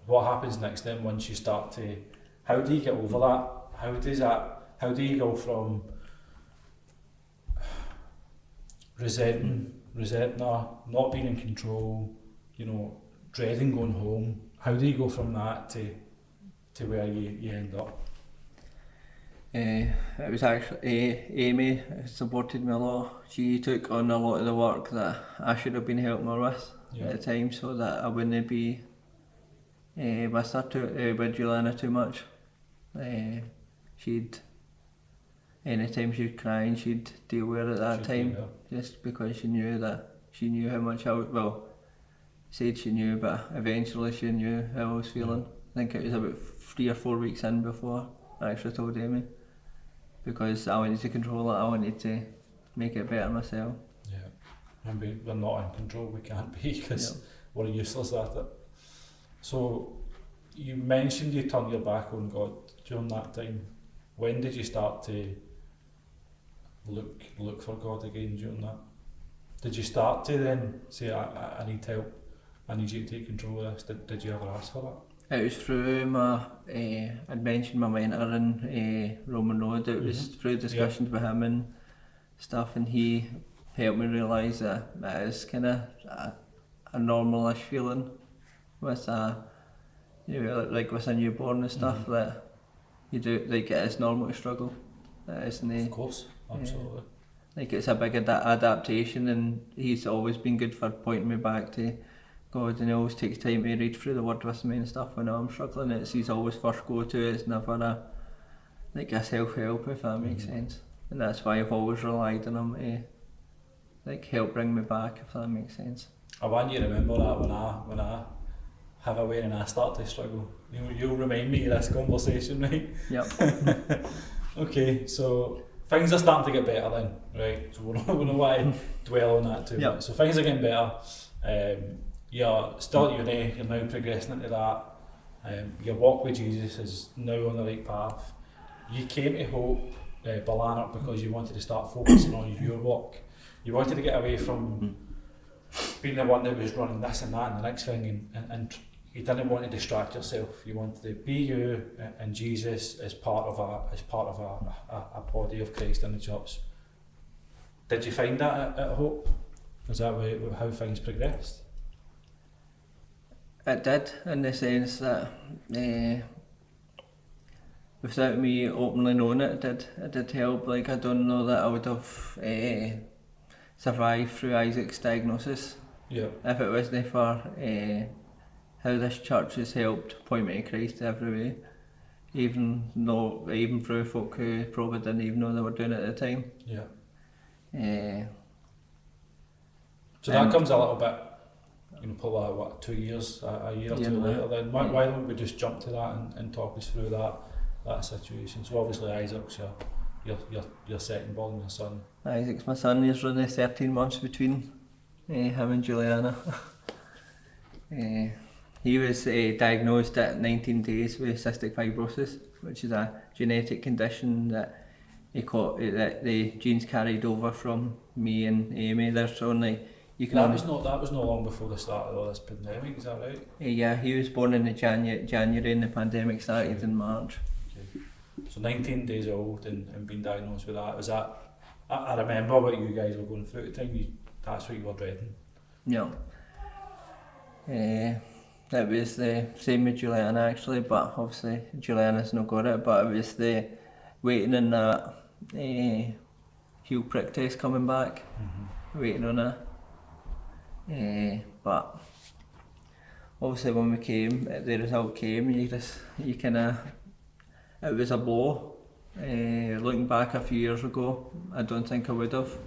What happens next then once you start to? How do you get over that? How do you go from resenting her, not being in control, dreading going home? How do you go from that to where you end up? It was actually Amy supported me a lot. She took on a lot of the work that I should have been helping her with at the time, so that I wouldn't be with her with Juliana too much. Anytime she'd cry, and she'd deal with it at that time, just because she knew how much said she knew, but eventually she knew how I was feeling. I think it was about 3 or 4 weeks in before I actually told Amy, because I wanted to control it, I wanted to make it better myself. Yeah, and we're not in control, we can't be, because we're useless at it. So you mentioned you turned your back on God during that time. When did you start to look for God again during that? Did you start to then say, I need help, I need you to take control of this? Did you ever ask for that? It was through I'd mentioned my mentor in Roman Road. It was through discussions with him and stuff, and he helped me realise that it is kind of a normalish feeling with like with a newborn and stuff, that you do, like, it is normal to struggle. It isn't. Of course, absolutely. Like, it's a big adaptation, and he's always been good for pointing me back to God, and he always takes time to read through the word with me and stuff when I'm struggling. He's always first go to. It's never a self-help, if that makes sense. And that's why I've always relied on him to help bring me back, if that makes sense. I want you to remember that when I have a way and I start to struggle. You'll remind me of this conversation, right? Yep. Okay, so things are starting to get better then, right? So we don't want to dwell on that too much. So things are getting better. You're still at uni, you're now progressing into that. Your walk with Jesus is now on the right path. You came to Hope Ballanark because you wanted to start focusing on your walk. You wanted to get away from being the one that was running this and that and the next thing, and you didn't want to distract yourself. You wanted to be you and Jesus as part of a body of Christ in the church. Did you find that at Hope? Was that how things progressed? It did, in the sense that without me openly knowing it, it did help. Like, I don't know that I would have survived through Isaac's diagnosis if it wasn't for how this church has helped point me to Christ every way, even through folk who probably didn't even know they were doing it at the time. So that comes a little bit, probably 2 years, a year or two later then. Why don't we just jump to that and talk us through that situation? So obviously Isaac's your second born, your son. Isaac's my son. There's only 13 months between him and Juliana. He was diagnosed at 19 days with cystic fibrosis, which is a genetic condition that that the genes carried over from me and Amy. There's only that was no long before the start of all this pandemic, is that right? Yeah, he was born in January and the pandemic started in March. Okay. So 19 days old and being diagnosed with that. Was that, I remember what you guys were going through at the time, that's what you were dreading? Yeah. It was the same with Juliana actually, but obviously Juliana's not got it, but it was the waiting on that heel prick test coming back, waiting on it. But obviously when we came, the result came, you kind of, it was a blow. Looking back a few years ago, I don't think I would have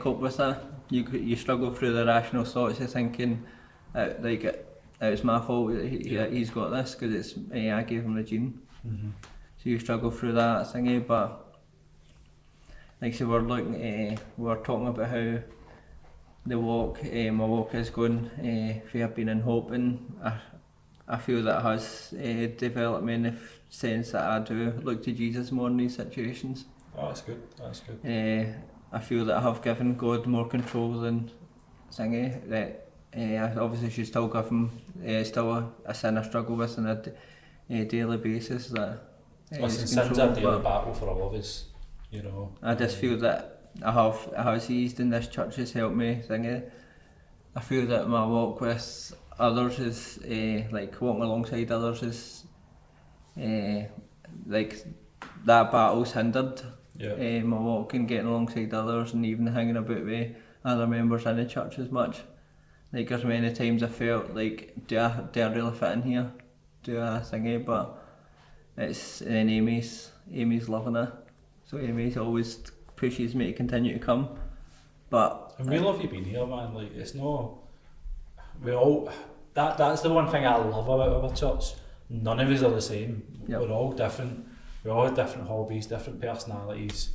coped with that. You struggle through the rational thoughts of thinking, it was my fault that he's got this because I gave him the gene. So you struggle through that thingy, but like I said, we're talking about how the walk. My walk is going for being in Hope, and I feel that has developed me in the sense that I do look to Jesus more in these situations. Oh, that's good. I feel that I have given God more control than thingy. That I obviously should still give him still a sin I struggle with on a daily basis. That Listen, sin's a daily battle for all of us, you know. I just feel that it has eased, and this church has helped me thingy. I feel that my walk with others is like walking alongside others is like that battle's hindered. Yeah. My walk and getting alongside others and even hanging about with other members in the church as much. Like there's many times I felt like, do I really fit in here? Do I thingy? But it's and Amy's loving it. So Amy's always pushes me to continue to come. But And we love you being here, man. Like it's no, we all that's the one thing I love about our church. None of us are the same. Yep. We're all different. We all have different hobbies, different personalities,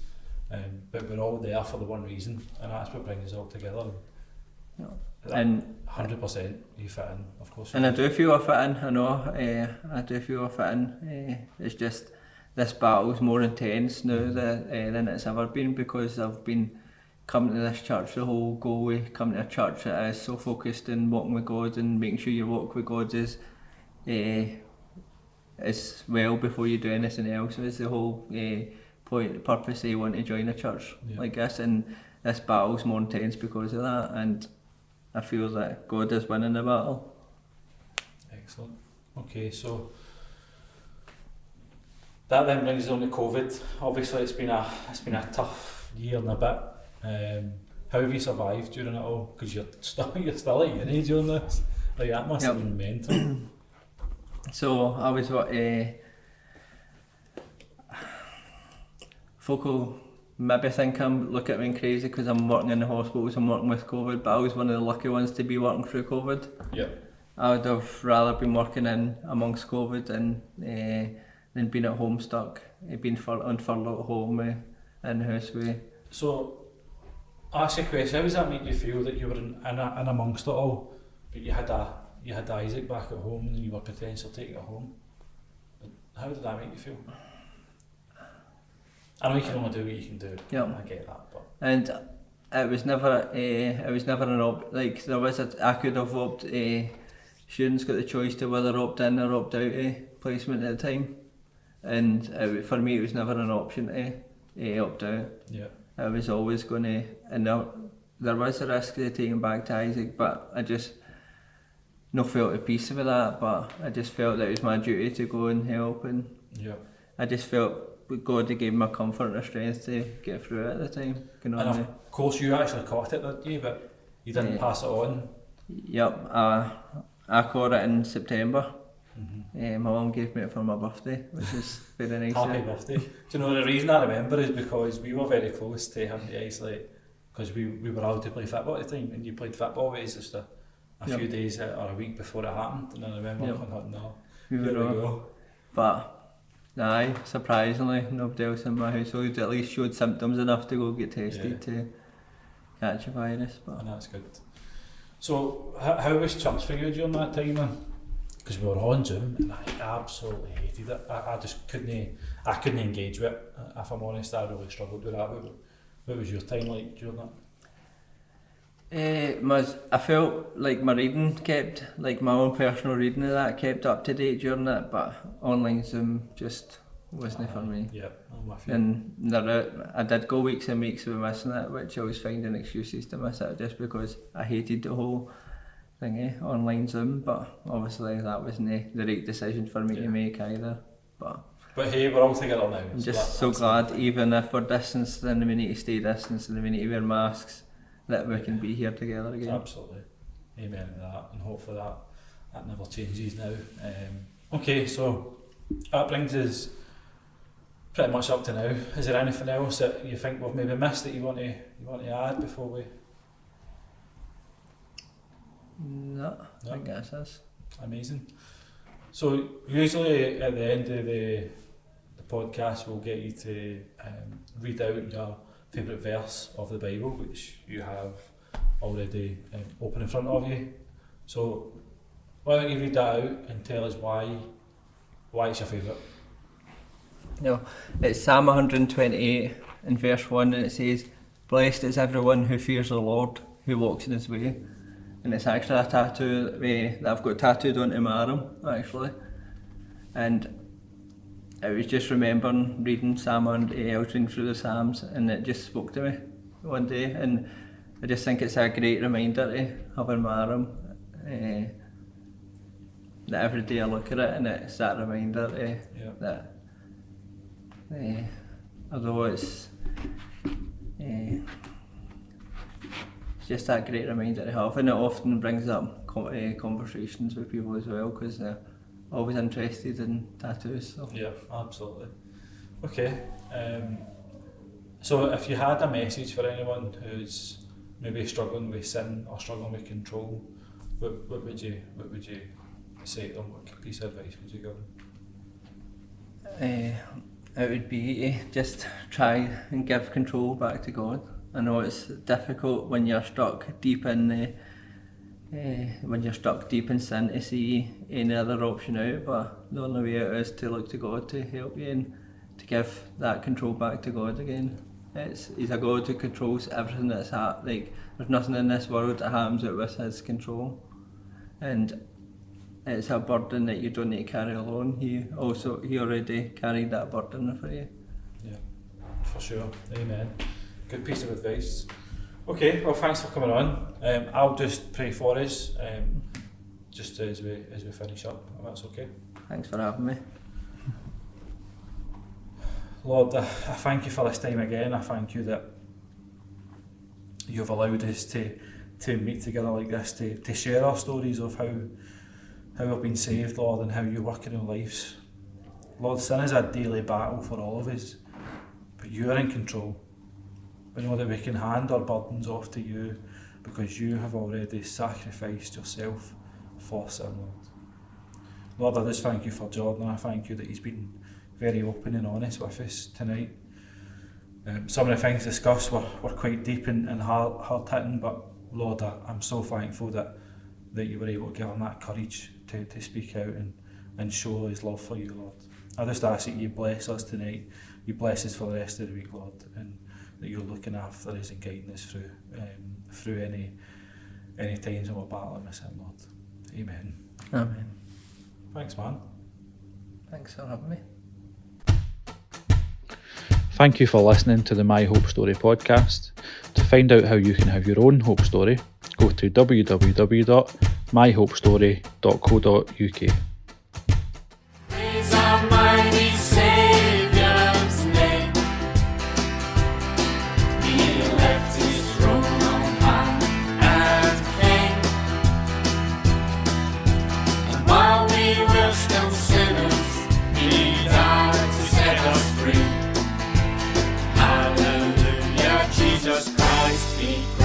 but we're all there for the one reason, and that's what brings us all together. Yep. That, And 100% you fit in, of course. And I do feel I fit in, I know, I do feel I fit in. It's just this battle's more intense now than it's ever been, because I've been coming to this church. The whole goal with coming to a church that is so focused in walking with God and making sure your walk with God is well before you do anything else. Is the whole purpose they want to join a church like this, and this battle's more intense because of that, and I feel that God is winning the battle. Excellent. Okay, so that then brings us on to COVID. Obviously, it's been a tough year and a bit. How have you survived during it all? Because you're still at uni during this. Like that must have been mental. So I was folk will maybe think I'm look at me crazy because I'm working in the hospitals, I'm working with COVID, but I was one of the lucky ones to be working through COVID. Yeah. I would have rather been working in amongst COVID and than being at home stuck, being on furlough at home in the house with. So, I'll ask you a question. How does that make you feel that you were in amongst it all, but you had Isaac back at home and you were potentially taking it home? How did that make you feel? I know you can only do what you can do. Yeah. I get that, but And it was never an like there was I could have opted. Students got the choice to whether opt in or opt out placement at the time, and for me it was never an option to opt out. yeah. I was always going to, and there was a risk of taking back to Isaac, but I just not felt at peace with that. But I just felt that it was my duty to go and help, and Yeah. I just felt God gave me comfort and the strength to get through it at the time. And of course you actually caught it, didn't you? But you didn't pass it on. Yep, I caught it in September. Mm-hmm. My mum gave me it for my birthday, which is very nice. Happy birthday. Do you know the reason I remember is because we were very close to having to isolate because we were allowed to play football at the time, and you played football with us just a few days or a week before it happened, and I remember going, no, here we go. But aye, surprisingly, nobody else in my household at least showed symptoms enough to go get tested to catch a virus. But And that's good. So, how was church for you during that time then? Because we were on Zoom and I absolutely hated it. I just couldn't engage with it. If I'm honest, I really struggled with that. What was your time like during that? I felt like my reading kept, like my own personal reading of that kept up to date during it, but online Zoom just wasn't for me. Yeah, I'm with you. And I did go weeks and weeks with missing it, which I was finding excuses to miss it just because I hated the whole thing, online Zoom, but obviously that wasn't the right decision for me to make either. But hey, we're all together now. I'm just so glad, even if we're distanced and we need to stay distanced and we need to wear masks, that we can be here together again. Absolutely. Amen to that, and hopefully that never changes now. Okay, so that brings us pretty much up to now. Is there anything else that you think we've maybe missed that you want to add before we? No, I guess that's amazing. So usually at the end of the podcast we'll get you to read out your favourite verse of the Bible, which you have already open in front of you. So why don't you read that out and tell us why it's your favourite? No, it's Psalm 128 in verse 1, and it says, "Blessed is everyone who fears the Lord, who walks in his way." And it's actually a tattoo that I've got tattooed onto my arm, actually. And I was just remembering reading Psalm 128, I was reading through the Psalms, and it just spoke to me one day. And I just think it's a great reminder to have in my arm. That every day I look at it, and it's that reminder that although it's just that great reminder to have, and it often brings up conversations with people as well, because they're always interested in tattoos. So. Yeah, absolutely. Okay, so if you had a message for anyone who's maybe struggling with sin or struggling with control, what would you say to them? What piece of advice would you give them? It would be to just try and give control back to God. I know it's difficult when you're stuck deep in sin to see any other option out, but the only way out is to look to God to help you and to give that control back to God again. He's a God who controls everything that's happening. Like, there's nothing in this world that happens out with his control, and it's a burden that you don't need to carry alone. He already carried that burden for you. Yeah, for sure. Amen. Good piece of advice. Okay, well, thanks for coming on. I'll just pray for us, just as we finish up, if that's okay. Thanks for having me. Lord, I thank you for this time again. I thank you that you've allowed us to meet together like this, to share our stories of how we've been saved, Lord, and how you work in our lives. Lord, sin is a daily battle for all of us, but you are in control. We know that we can hand our burdens off to you because you have already sacrificed yourself for sin, Lord. Lord, I just thank you for Jordan. I thank you that he's been very open and honest with us tonight. Some of the things discussed were quite deep and hard-hitting, but Lord, I'm so thankful that you were able to give him that courage to speak out and show his love for you, Lord. I just ask that you bless us tonight, you bless us for the rest of the week, Lord, and that you're looking after us and guiding us through any times when we're battling with sin, Lord. Amen. Amen. Thanks, man. Thanks for having me. Thank you for listening to the My Hope Story podcast. To find out how you can have your own hope story, go to www.myhopestory.co.uk. Praise our mighty Saviour's name. He left his throne on high and came. And while we were still sinners, he died to set us free. Hallelujah, Jesus Christ be praised.